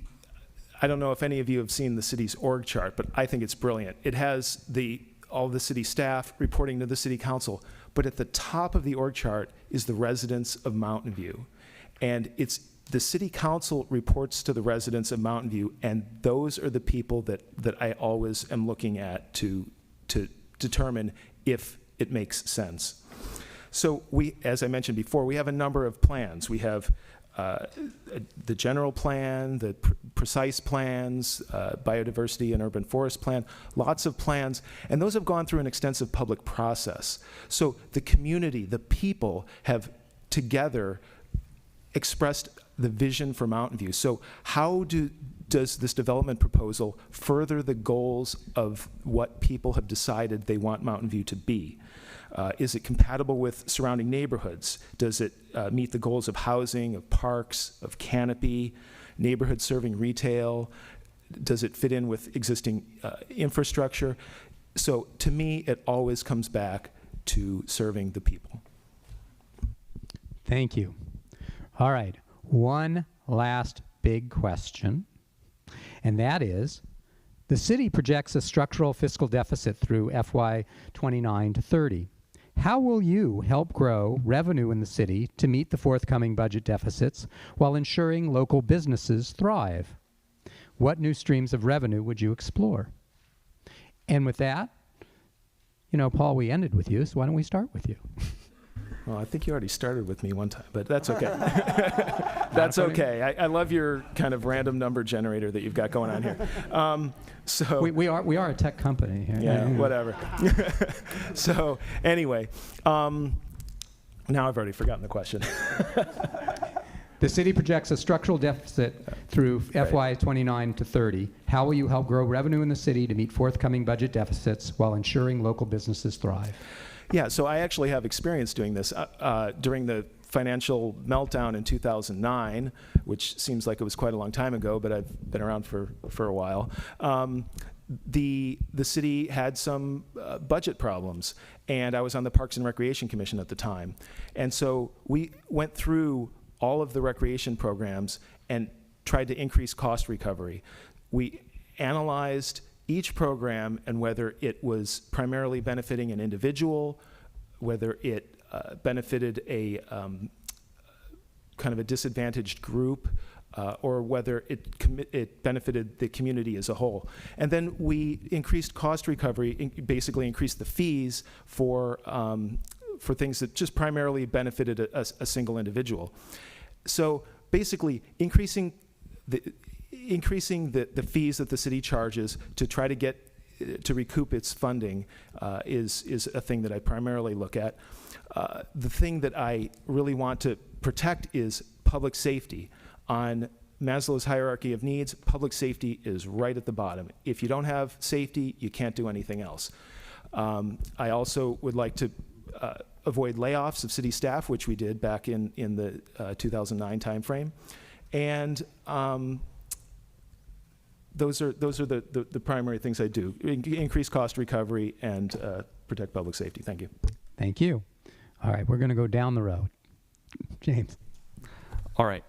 Speaker 8: don't know if any of you have seen the city's org chart, but I think it's brilliant. It has all the city staff reporting to the city council, but at the top of the org chart is the residents of Mountain View. And it's the city council reports to the residents of Mountain View, and those are the people that I always am looking at to determine if it makes sense. So as I mentioned before, we have a number of plans. We have the general plan, the precise plans, biodiversity and urban forest plan, lots of plans, and those have gone through an extensive public process. So the community, the people have together expressed the vision for Mountain View. So how does this development proposal further the goals of what people have decided they want Mountain View to be? Is it compatible with surrounding neighborhoods? Does it meet the goals of housing, of parks, of canopy, neighborhood serving retail? Does it fit in with existing infrastructure? So to me, it always comes back to serving the people.
Speaker 4: Thank you. All right, one last big question, and that is, the city projects a structural fiscal deficit through FY 29 to 30. How will you help grow revenue in the city to meet the forthcoming budget deficits while ensuring local businesses thrive? What new streams of revenue would you explore? And with that, Paul, we ended with you, so why don't we start with you?
Speaker 8: Well, I think you already started with me one time, but that's okay. That's okay. I love your kind of random number generator that you've got going on here. So
Speaker 4: we are a tech company.
Speaker 8: Yeah, whatever. So anyway, now I've already forgotten the question.
Speaker 4: The city projects a structural deficit through FY 29 to 30. How will you help grow revenue in the city to meet forthcoming budget deficits while ensuring local businesses thrive?
Speaker 8: Yeah, so I actually have experience doing this. During the financial meltdown in 2009, which seems like it was quite a long time ago, but I've been around for a while, the city had some budget problems, and I was on the Parks and Recreation Commission at the time. And so we went through all of the recreation programs and tried to increase cost recovery. We analyzed each program and whether it was primarily benefiting an individual, whether it benefited a kind of a disadvantaged group, or whether it benefited the community as a whole. And then we increased cost recovery, basically increased the fees for things that just primarily benefited a single individual. So basically increasing the fees that the city charges to try to recoup its funding is a thing that I primarily look at. The thing that I really want to protect is public safety. On Maslow's hierarchy of needs, public safety is right at the bottom. If you don't have safety, you can't do anything else. I also would like to avoid layoffs of city staff, which we did back in the 2009 timeframe. And those are the primary things I do: increase cost recovery and protect public safety. Thank you.
Speaker 4: Thank you. All right, we're going to go down the road. James.
Speaker 9: All right.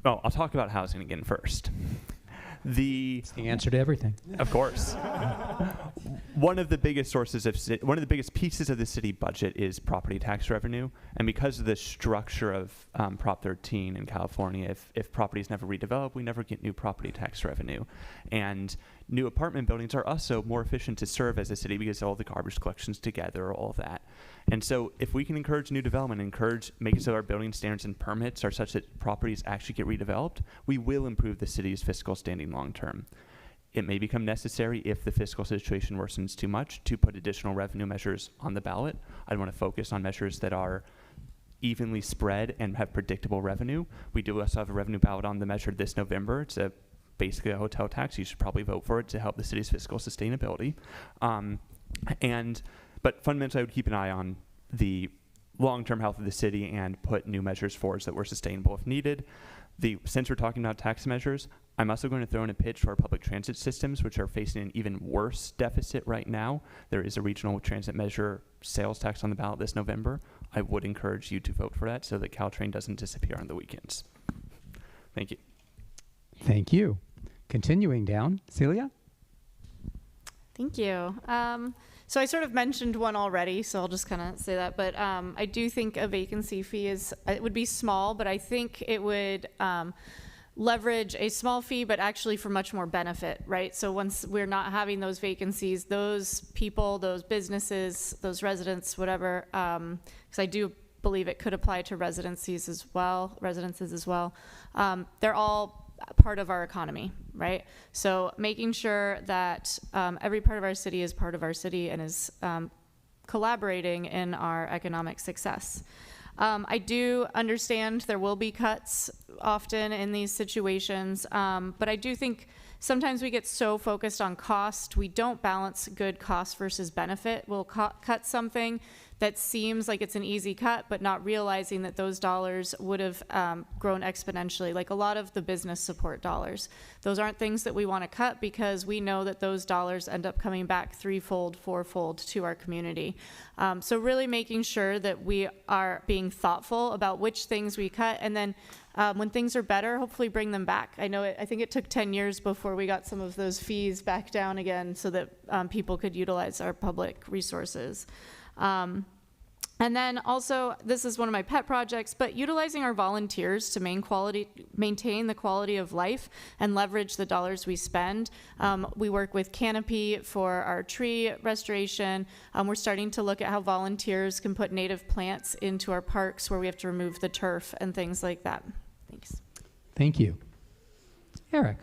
Speaker 9: I'll talk about housing again first.
Speaker 4: It's the answer to everything.
Speaker 9: Of course. One of the biggest pieces of the city budget is property tax revenue, and because of the structure of Prop 13 in California, if property is never redeveloped, we never get new property tax revenue. And new apartment buildings are also more efficient to serve as a city because all the garbage collections together, all of that. And so if we can encourage new development, encourage making so our building standards and permits are such that properties actually get redeveloped, we will improve the city's fiscal standing long term. It may become necessary if the fiscal situation worsens too much to put additional revenue measures on the ballot. I'd want to focus on measures that are evenly spread and have predictable revenue. We do also have a revenue ballot on the measure this November. It's basically a hotel tax. You should probably vote for it to help the city's fiscal sustainability. But fundamentally, I would keep an eye on the long-term health of the city and put new measures forward that were sustainable if needed. Since we're talking about tax measures, I'm also going to throw in a pitch for our public transit systems, which are facing an even worse deficit right now. There is a regional transit measure sales tax on the ballot this November. I would encourage you to vote for that so that Caltrain doesn't disappear on the weekends. Thank you.
Speaker 4: Thank you. Continuing down, Celia?
Speaker 10: Thank you. So I sort of mentioned one already, so I'll just kind of say that. But I do think a vacancy fee it would be small, but I think it would leverage a small fee, but actually for much more benefit, right? So once we're not having those vacancies, those people, those businesses, those residents, whatever, because I do believe it could apply to residences as well, they're all part of our economy, right? So making sure that every part of our city is part of our city and is collaborating in our economic success. I do understand there will be cuts often in these situations, but I do think sometimes we get so focused on cost, we don't balance good cost versus benefit. We'll cut something that seems like it's an easy cut, but not realizing that those dollars would have grown exponentially, like a lot of the business support dollars. Those aren't things that we want to cut because we know that those dollars end up coming back threefold, fourfold to our community. So really making sure that we are being thoughtful about which things we cut, and then when things are better, hopefully bring them back. I think it took 10 years before we got some of those fees back down again so that people could utilize our public resources. And then also, this is one of my pet projects, but utilizing our volunteers to maintain the quality of life and leverage the dollars we spend. We work with Canopy for our tree restoration. We're starting to look at how volunteers can put native plants into our parks where we have to remove the turf and things like that. Thanks.
Speaker 4: Thank you. Eric.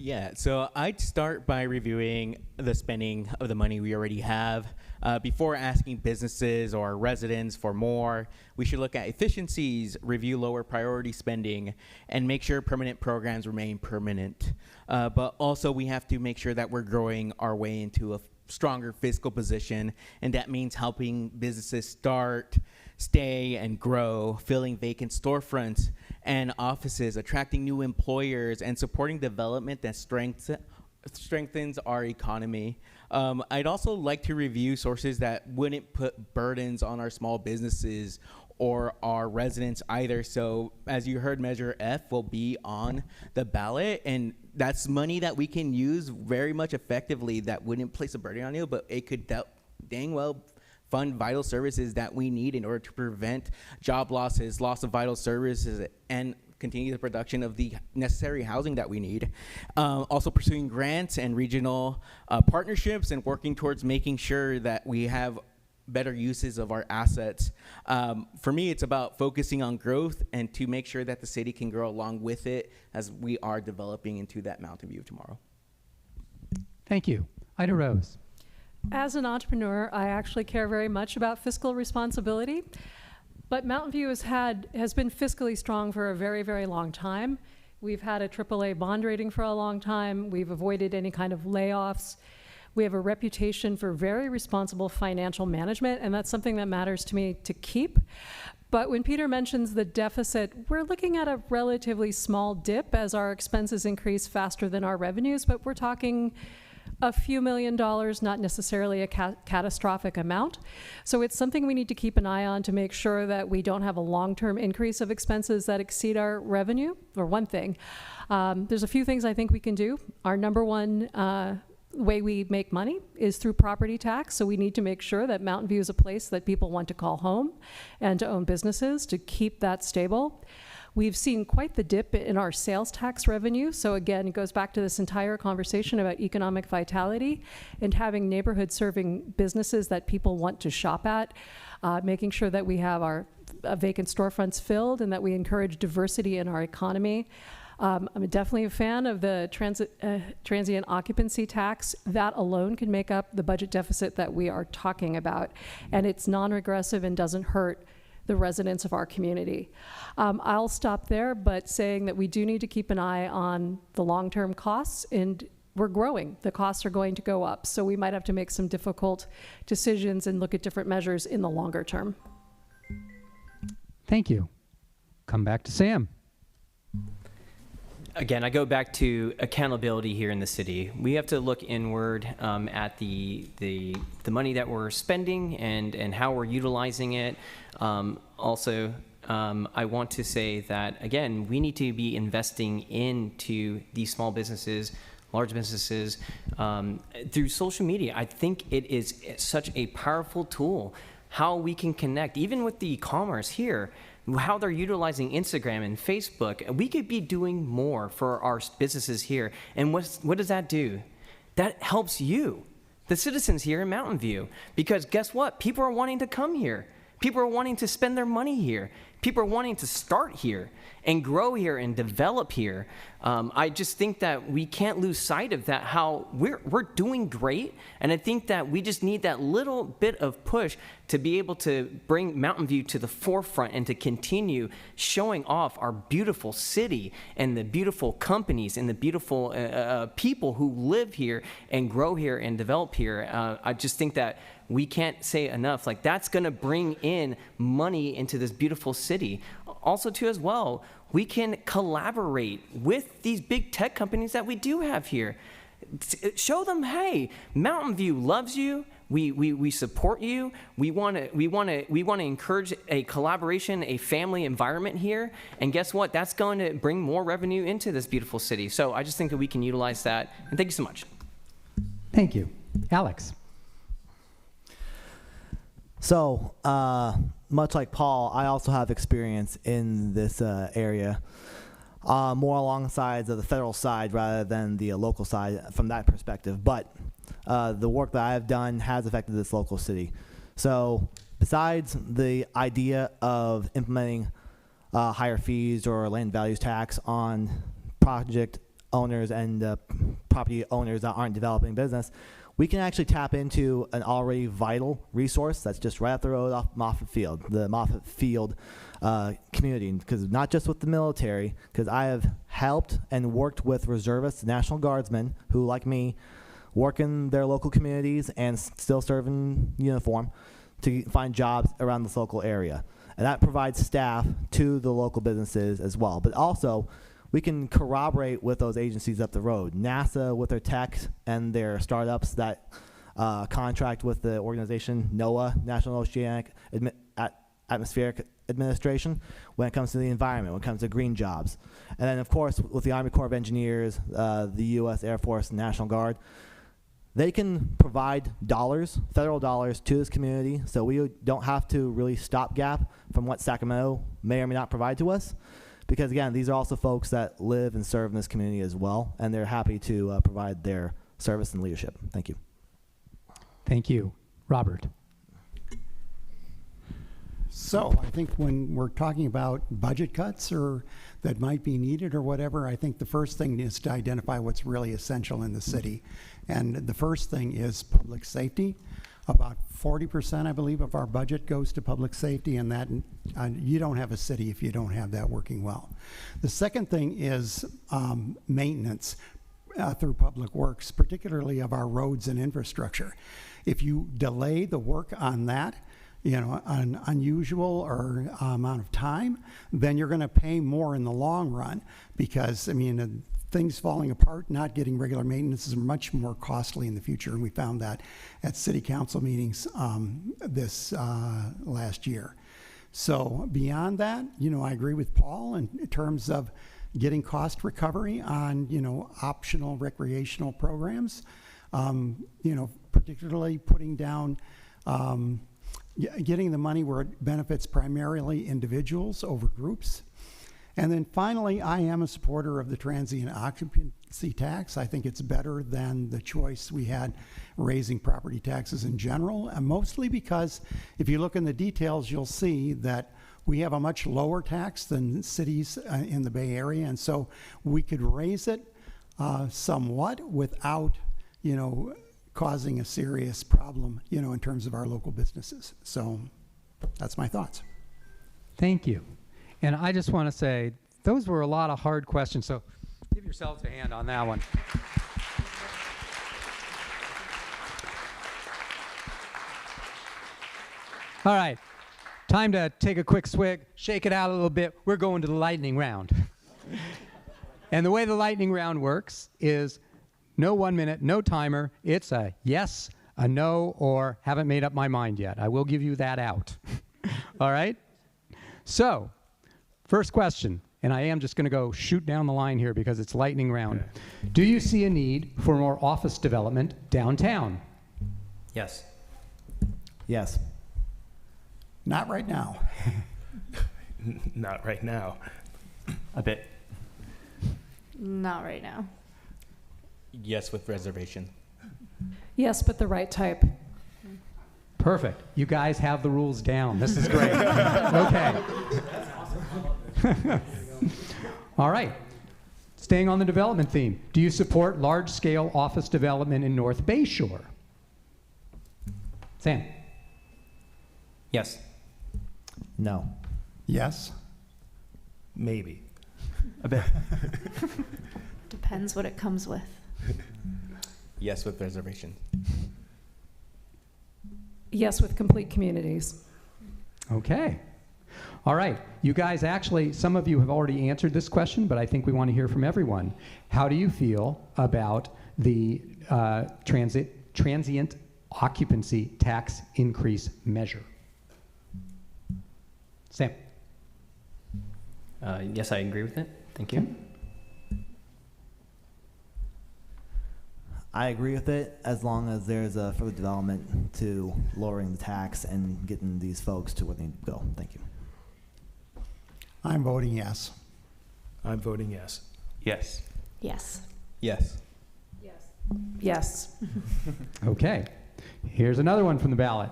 Speaker 11: Yeah, so I'd start by reviewing the spending of the money we already have. Before asking businesses or residents for more, we should look at efficiencies, review lower priority spending, and make sure permanent programs remain permanent. But also we have to make sure that we're growing our way into a stronger fiscal position, and that means helping businesses start, stay, and grow, filling vacant storefronts and offices, attracting new employers, and supporting development that strengthens our economy. I'd also like to review sources that wouldn't put burdens on our small businesses or our residents either. So as you heard, Measure F will be on the ballot, and that's money that we can use very much effectively that wouldn't place a burden on you, but it could dang well fund vital services that we need in order to prevent job losses, loss of vital services, and continue the production of the necessary housing that we need. Also pursuing grants and regional partnerships and working towards making sure that we have better uses of our assets. For me, it's about focusing on growth and to make sure that the city can grow along with it as we are developing into that Mountain View tomorrow.
Speaker 4: Thank you. Ida Rose.
Speaker 12: As an entrepreneur, I actually care very much about fiscal responsibility. But Mountain View has been fiscally strong for a very, very long time. We've had a AAA bond rating for a long time. We've avoided any kind of layoffs. We have a reputation for very responsible financial management, and that's something that matters to me to keep. But when Peter mentions the deficit, we're looking at a relatively small dip as our expenses increase faster than our revenues, but we're talking a few $1 million, not necessarily a catastrophic amount. So it's something we need to keep an eye on to make sure that we don't have a long-term increase of expenses that exceed our revenue, or one thing. There's a few things I think we can do. Our number one way we make money is through property tax, so we need to make sure that Mountain View is a place that people want to call home and to own businesses to keep that stable. We've seen quite the dip in our sales tax revenue. So again, it goes back to this entire conversation about economic vitality and having neighborhood serving businesses that people want to shop at, making sure that we have our vacant storefronts filled and that we encourage diversity in our economy. I'm definitely a fan of the transient occupancy tax. That alone can make up the budget deficit that we are talking about. And it's non-regressive and doesn't hurt the residents of our community. I'll stop there, but saying that we do need to keep an eye on the long-term costs, and we're growing. The costs are going to go up. So we might have to make some difficult decisions and look at different measures in the longer term.
Speaker 4: Thank you. Come back to Sam.
Speaker 5: Again, I go back to accountability here in the city. We have to look inward at the money that we're spending and how we're utilizing it. Also, I want to say that, again, we need to be investing into these small businesses, large businesses, through social media. I think it is such a powerful tool, how we can connect, even with the e-commerce here, how they're utilizing Instagram and Facebook. We could be doing more for our businesses here. And what does that do? That helps you, the citizens here in Mountain View, because guess what? People are wanting to come here. People are wanting to spend their money here. People are wanting to start here and grow here and develop here. I just think that we can't lose sight of that, how we're doing great. And I think that we just need that little bit of push to be able to bring Mountain View to the forefront and to continue showing off our beautiful city and the beautiful companies and the beautiful people who live here and grow here and develop here. I just think that we can't say enough, like that's gonna bring in money into this beautiful city. Also too as well, we can collaborate with these big tech companies that we do have here. Show them, hey, Mountain View loves you. We support you. We want to encourage a collaboration, a family environment here. And guess what? That's going to bring more revenue into this beautiful city. So I just think that we can utilize that. And thank you so much.
Speaker 4: Thank you. Alex.
Speaker 6: So, much like Paul, I also have experience in this area, more alongside of the federal side rather than the local side from that perspective. But the work that I have done has affected this local city. So, besides the idea of implementing higher fees or land values tax on project owners and property owners that aren't developing business, we can actually tap into an already vital resource that's just right up the road off Moffett Field, the Moffett Field community. Because not just with the military, because I have helped and worked with reservists, National Guardsmen, who, like me, work in their local communities and still serve in uniform to find jobs around this local area. And that provides staff to the local businesses as well. But also, we can corroborate with those agencies up the road. NASA with their tech and their startups that contract with the organization NOAA, National Oceanic Atmospheric Administration, when it comes to the environment, when it comes to green jobs. And then, of course, with the Army Corps of Engineers, the U.S. Air Force, and National Guard, they can provide dollars, federal dollars, to this community, so we don't have to really stopgap from what Sacramento may or may not provide to us. Because again, these are also folks that live and serve in this community as well, and they're happy to provide their service and leadership. Thank you.
Speaker 4: Thank you. Robert.
Speaker 7: So I think when we're talking about budget cuts or that might be needed or whatever, I think the first thing is to identify what's really essential in the city. And the first thing is public safety. About 40%, I believe, of our budget goes to public safety, and that you don't have a city if you don't have that working well. The second thing is maintenance through public works, particularly of our roads and infrastructure. If you delay the work on that, an unusual or amount of time, then you're going to pay more in the long run because, things falling apart, not getting regular maintenance is much more costly in the future. And we found that at city council meetings this last year. So beyond that, I agree with Paul in terms of getting cost recovery on, optional recreational programs, particularly putting down, getting the money where it benefits primarily individuals over groups. And then finally, I am a supporter of the transient occupancy tax. I think it's better than the choice we had raising property taxes in general, and mostly because if you look in the details, you'll see that we have a much lower tax than cities in the Bay Area, and so we could raise it somewhat without, causing a serious problem, in terms of our local businesses. So that's my thoughts.
Speaker 4: Thank you. And I just want to say, those were a lot of hard questions, so give yourselves a hand on that one. All right, time to take a quick swig, shake it out a little bit. We're going to the lightning round. And the way the lightning round works is no 1 minute, no timer. It's a yes, a no, or haven't made up my mind yet. I will give you that out. All right? So, first question, and I am just going to go shoot down the line here because it's lightning round. Okay. Do you see a need for more office development downtown?
Speaker 5: Yes.
Speaker 6: Yes.
Speaker 7: Not right now.
Speaker 8: Not right now.
Speaker 9: A bit.
Speaker 10: Not right now.
Speaker 11: Yes, with reservation.
Speaker 12: Yes, but the right type.
Speaker 4: Perfect. You guys have the rules down. This is great. Okay. All right. Staying on the development theme, do you support large-scale office development in North Bay Shore? Sam?
Speaker 5: Yes.
Speaker 6: No.
Speaker 7: Yes.
Speaker 8: Maybe.
Speaker 9: A bit.
Speaker 10: Depends what it comes with.
Speaker 11: Yes, with reservation.
Speaker 12: Yes, with complete communities.
Speaker 4: Okay. All right. You guys actually, some of you have already answered this question, but I think we want to hear from everyone. How do you feel about the transient occupancy tax increase measure? Sam?
Speaker 5: Yes, I agree with it. Thank you.
Speaker 6: I agree with it as long as there's a further development to lowering the tax and getting these folks to where they need to go. Thank you.
Speaker 7: I'm voting yes.
Speaker 8: I'm voting yes.
Speaker 9: Yes.
Speaker 10: Yes.
Speaker 11: Yes.
Speaker 12: Yes.
Speaker 4: Okay. Here's another one from the ballot.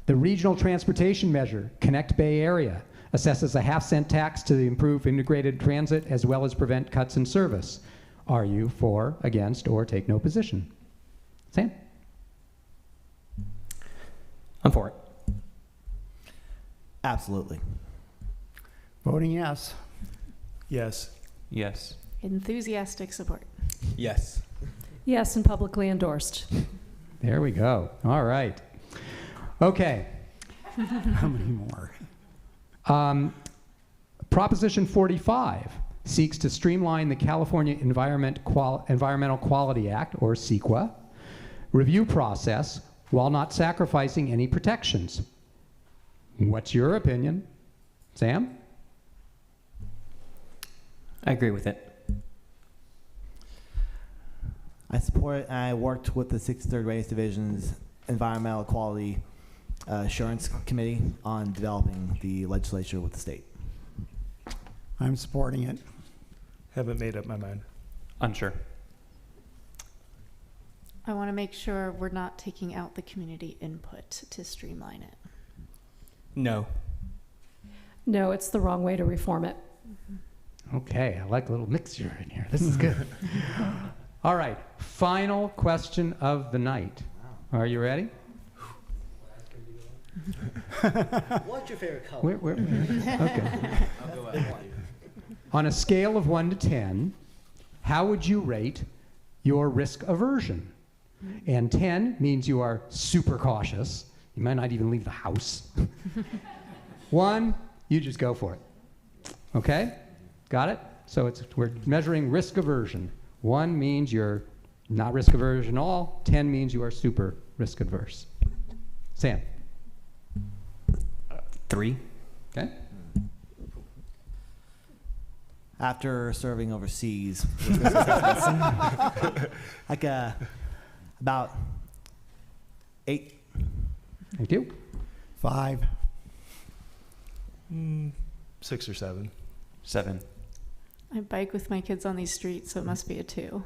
Speaker 4: The regional transportation measure, Connect Bay Area, assesses a half-cent tax to improve integrated transit as well as prevent cuts in service. Are you for, against, or take no position? Sam?
Speaker 5: I'm for it.
Speaker 6: Absolutely.
Speaker 7: Voting yes.
Speaker 8: Yes.
Speaker 9: Yes.
Speaker 10: Enthusiastic support.
Speaker 11: Yes.
Speaker 12: Yes, and publicly endorsed.
Speaker 4: There we go. All right. Okay.
Speaker 7: How many more?
Speaker 4: Proposition 45 seeks to streamline the California Environmental Quality Act, or CEQA, review process while not sacrificing any protections. What's your opinion? Sam?
Speaker 5: I agree with it.
Speaker 6: I support it, and I worked with the 63rd Race Division's Environmental Quality Assurance Committee on developing the legislature with the state.
Speaker 7: I'm supporting it.
Speaker 8: Haven't made up my mind.
Speaker 9: Unsure.
Speaker 10: I want to make sure we're not taking out the community input to streamline it.
Speaker 11: No.
Speaker 12: No, it's the wrong way to reform it.
Speaker 4: Okay, I like a little mixture in here. This is good. All right, final question of the night. Are you ready?
Speaker 1: What's your favorite color?
Speaker 4: Okay.
Speaker 1: I'll go at 1.
Speaker 4: On a scale of 1 to 10, how would you rate your risk aversion? And 10 means you are super cautious. You might not even leave the house. 1, you just go for it. Okay? Got it? So we're measuring risk aversion. 1 means you're not risk averse at all. 10 means you are super risk adverse. Sam?
Speaker 5: 3.
Speaker 4: Okay.
Speaker 6: After serving overseas, like about 8.
Speaker 4: Thank you.
Speaker 7: 5.
Speaker 8: 6 or 7.
Speaker 9: 7.
Speaker 10: I bike with my kids on these streets, so it must be a 2.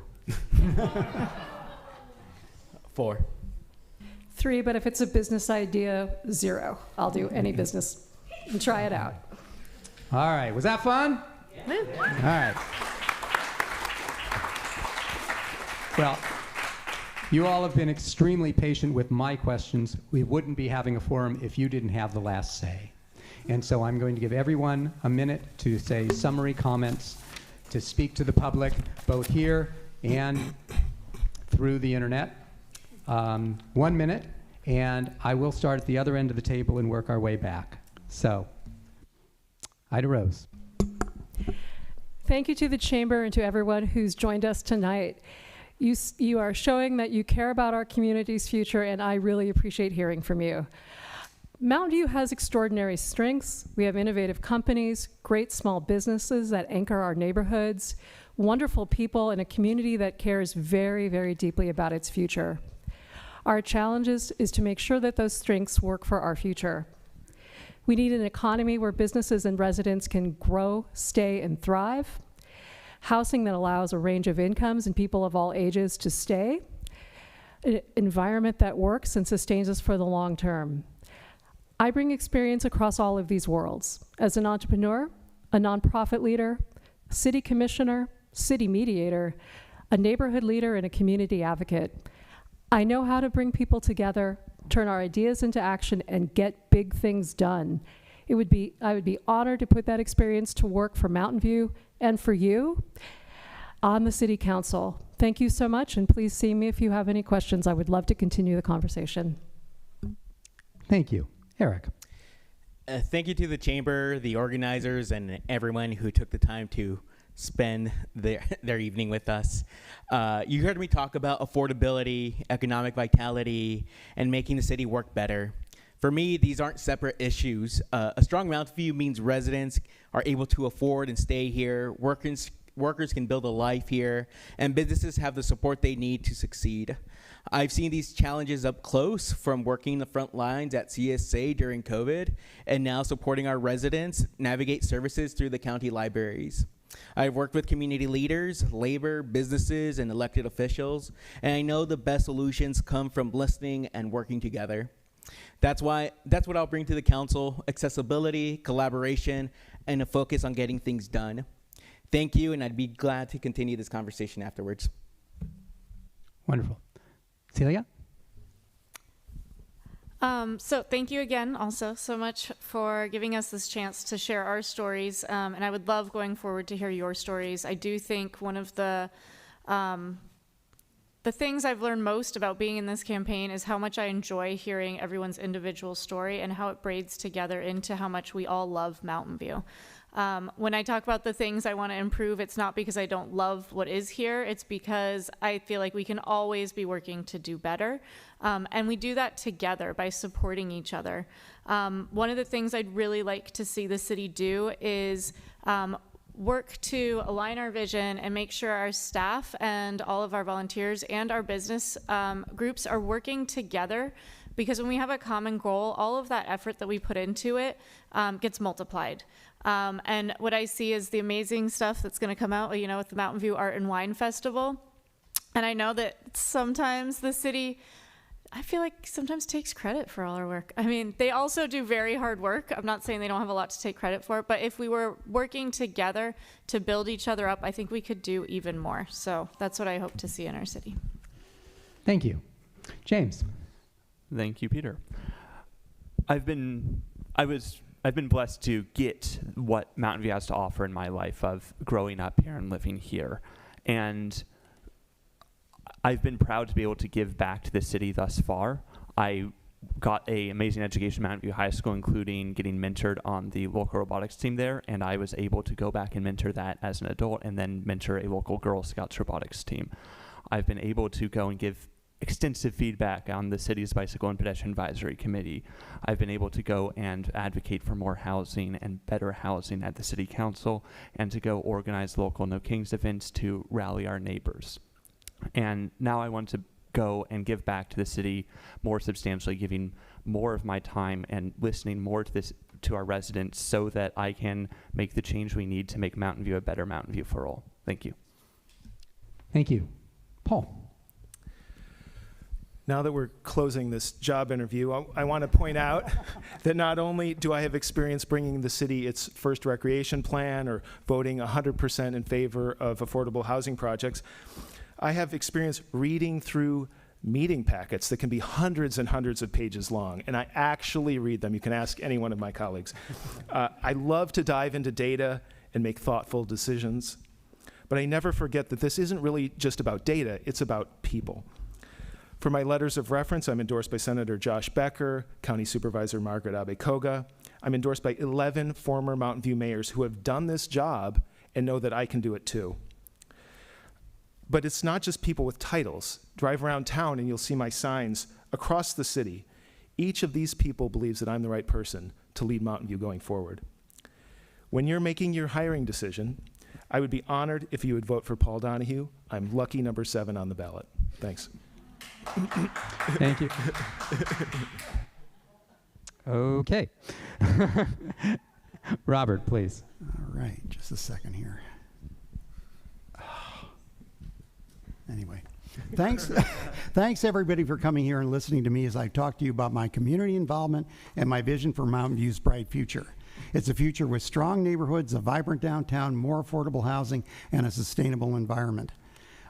Speaker 11: 4.
Speaker 12: 3, but if it's a business idea, 0. I'll do any business and try it out.
Speaker 4: All right. Was that fun?
Speaker 10: Woo.
Speaker 4: All right. Well, you all have been extremely patient with my questions. We wouldn't be having a forum if you didn't have the last say. And so I'm going to give everyone a minute to say summary comments, to speak to the public, both here and through the internet. 1 minute, and I will start at the other end of the table and work our way back. So, Ida Rose.
Speaker 12: Thank you to the Chamber and to everyone who's joined us tonight. You are showing that you care about our community's future, and I really appreciate hearing from you. Mountain View has extraordinary strengths. We have innovative companies, great small businesses that anchor our neighborhoods, wonderful people, and a community that cares very, very deeply about its future. Our challenge is to make sure that those strengths work for our future. We need an economy where businesses and residents can grow, stay, and thrive. Housing that allows a range of incomes and people of all ages to stay. An environment that works and sustains us for the long term. I bring experience across all of these worlds. As an entrepreneur, a nonprofit leader, city commissioner, city mediator, a neighborhood leader, and a community advocate. I know how to bring people together, turn our ideas into action, and get big things done. I would be honored to put that experience to work for Mountain View and for you on the City Council. Thank you so much, and please see me if you have any questions. I would love to continue the conversation.
Speaker 4: Thank you. Eric.
Speaker 11: Thank you to the Chamber, the organizers, and everyone who took the time to spend their evening with us. You heard me talk about affordability, economic vitality, and making the city work better. For me, these aren't separate issues. A strong Mountain View means residents are able to afford and stay here, workers can build a life here, and businesses have the support they need to succeed. I've seen these challenges up close, from working the front lines at CSA during COVID, and now supporting our residents navigate services through the county libraries. I've worked with community leaders, labor, businesses, and elected officials, and I know the best solutions come from listening and working together. That's what I'll bring to the council: accessibility, collaboration, and a focus on getting things done. Thank you, and I'd be glad to continue this conversation afterwards.
Speaker 4: Wonderful. Celia?
Speaker 10: So thank you again also so much for giving us this chance to share our stories. And I would love going forward to hear your stories. I do think one of the things I've learned most about being in this campaign is how much I enjoy hearing everyone's individual story and how it braids together into how much we all love Mountain View. When I talk about the things I want to improve, it's not because I don't love what is here. It's because I feel like we can always be working to do better. And we do that together by supporting each other. One of the things I'd really like to see the city do is work to align our vision and make sure our staff and all of our volunteers and our business groups are working together, because when we have a common goal, all of that effort that we put into it gets multiplied. And what I see is the amazing stuff that's going to come out, with the Mountain View Art and Wine Festival. And I know that sometimes the city, I feel like, sometimes takes credit for all our work. I mean, they also do very hard work. I'm not saying they don't have a lot to take credit for, but if we were working together to build each other up, I think we could do even more. So that's what I hope to see in our city.
Speaker 4: Thank you. James.
Speaker 9: Thank you, Peter. I've been blessed to get what Mountain View has to offer in my life of growing up here and living here. And I've been proud to be able to give back to the city thus far. I got an amazing education at Mountain View High School, including getting mentored on the local robotics team there, and I was able to go back and mentor that as an adult and then mentor a local Girl Scouts robotics team. I've been able to go and give extensive feedback on the city's Bicycle and Pedestrian Advisory Committee. I've been able to go and advocate for more housing and better housing at the City Council, and to go organize local No Kings events to rally our neighbors. And now I want to go and give back to the city more substantially, giving more of my time and listening more to this to our residents so that I can make the change we need to make Mountain View a better Mountain View for all. Thank you.
Speaker 4: Thank you. Paul.
Speaker 8: Now that we're closing this job interview, I want to point out that not only do I have experience bringing the city its first recreation plan or voting 100% in favor of affordable housing projects, I have experience reading through meeting packets that can be hundreds and hundreds of pages long, and I actually read them. You can ask any one of my colleagues. I love to dive into data and make thoughtful decisions, but I never forget that this isn't really just about data, it's about people. For my letters of reference, I'm endorsed by Senator Josh Becker, County Supervisor Margaret Abe-Koga. I'm endorsed by 11 former Mountain View mayors who have done this job and know that I can do it too. But it's not just people with titles. Drive around town and you'll see my signs across the city. Each of these people believes that I'm the right person to lead Mountain View going forward. When you're making your hiring decision, I would be honored if you would vote for Paul Donahue. I'm lucky number 7 on the ballot. Thanks.
Speaker 4: Thank you. Okay. Robert, please.
Speaker 7: All right, just a second here. Anyway, thanks everybody for coming here and listening to me as I talk to you about my community involvement and my vision for Mountain View's bright future. It's a future with strong neighborhoods, a vibrant downtown, more affordable housing, and a sustainable environment.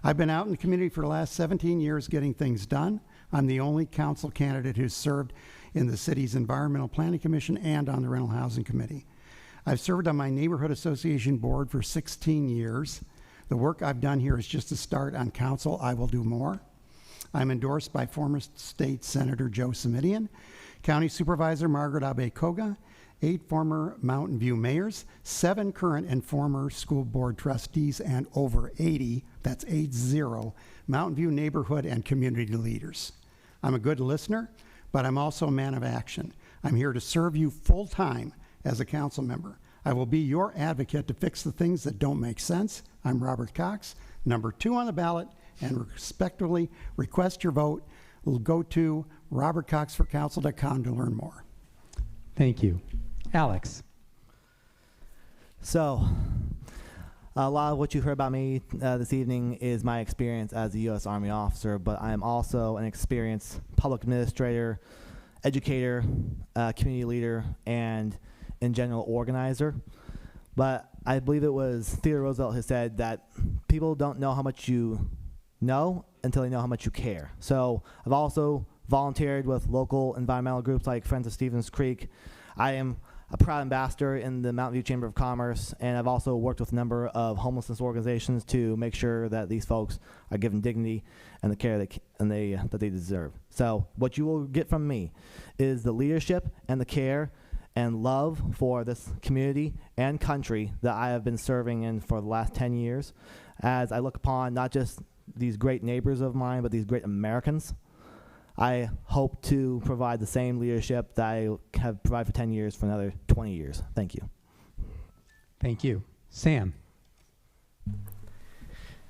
Speaker 7: I've been out in the community for the last 17 years getting things done. I'm the only council candidate who's served in the city's Environmental Planning Commission and on the Rental Housing Committee. I've served on my neighborhood association board for 16 years. The work I've done here is just a start. On council, I will do more. I'm endorsed by former State Senator Joe Simidian, County Supervisor Margaret Abe-Koga, 8 former Mountain View mayors, 7 current and former school board trustees, and over 80, that's 80, Mountain View neighborhood and community leaders. I'm a good listener, but I'm also a man of action. I'm here to serve you full-time as a council member. I will be your advocate to fix the things that don't make sense. I'm Robert Cox, number 2 on the ballot, and respectfully request your vote. We'll go to robertcoxforcouncil.com to learn more.
Speaker 4: Thank you. Alex.
Speaker 6: So, a lot of what you heard about me this evening is my experience as a U.S. Army officer, but I am also an experienced public administrator, educator, community leader, and in general organizer. But I believe it was Theodore Roosevelt who said that people don't know how much you know until they know how much you care. So I've also volunteered with local environmental groups like Friends of Stevens Creek. I am a proud ambassador in the Mountain View Chamber of Commerce, and I've also worked with a number of homelessness organizations to make sure that these folks are given dignity and the care that they deserve. So what you will get from me is the leadership and the care and love for this community and country that I have been serving in for the last 10 years, as I look upon not just these great neighbors of mine, but these great Americans. I hope to provide the same leadership that I have provided for 10 years for another 20 years. Thank you.
Speaker 4: Thank you. Sam.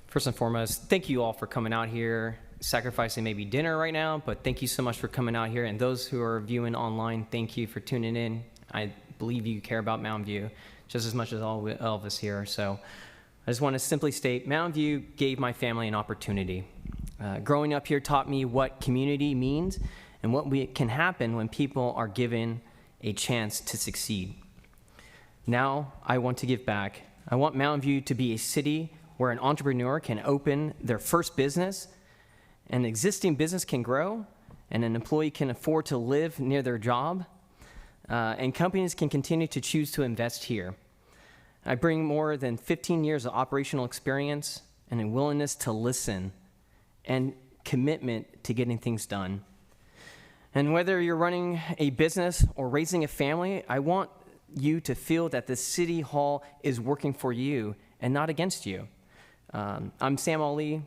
Speaker 5: First and foremost, thank you all for coming out here, sacrificing maybe dinner right now, but thank you so much for coming out here. And those who are viewing online, thank you for tuning in. I believe you care about Mountain View just as much as all of us here. So I just want to simply state, Mountain View gave my family an opportunity. Growing up here taught me what community means and what can happen when people are given a chance to succeed. Now I want to give back. I want Mountain View to be a city where an entrepreneur can open their first business, an existing business can grow, and an employee can afford to live near their job, and companies can continue to choose to invest here. I bring more than 15 years of operational experience and a willingness to listen and commitment to getting things done. And whether you're running a business or raising a family, I want you to feel that the City Hall is working for you and not against you. I'm Sam Ali.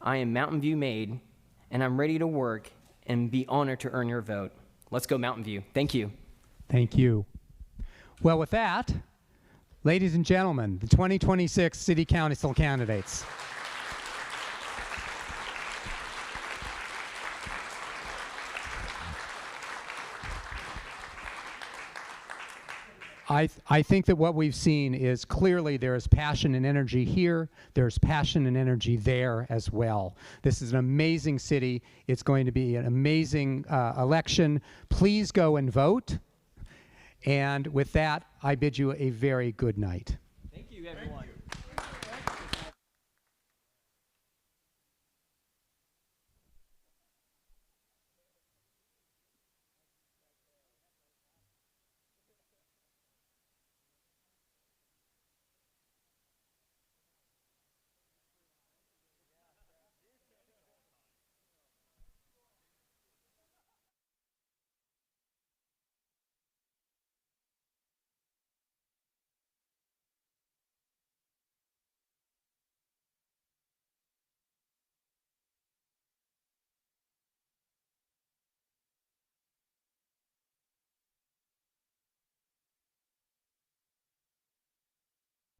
Speaker 5: I am Mountain View made, and I'm ready to work and be honored to earn your vote. Let's go Mountain View. Thank you.
Speaker 4: Thank you. Well, with that, ladies and gentlemen, the 2026 City Council candidates. I think that what we've seen is clearly there is passion and energy here. There's passion and energy there as well. This is an amazing city. It's going to be an amazing election. Please go and vote. And with that, I bid you a very good night.
Speaker 5: Thank you, everyone.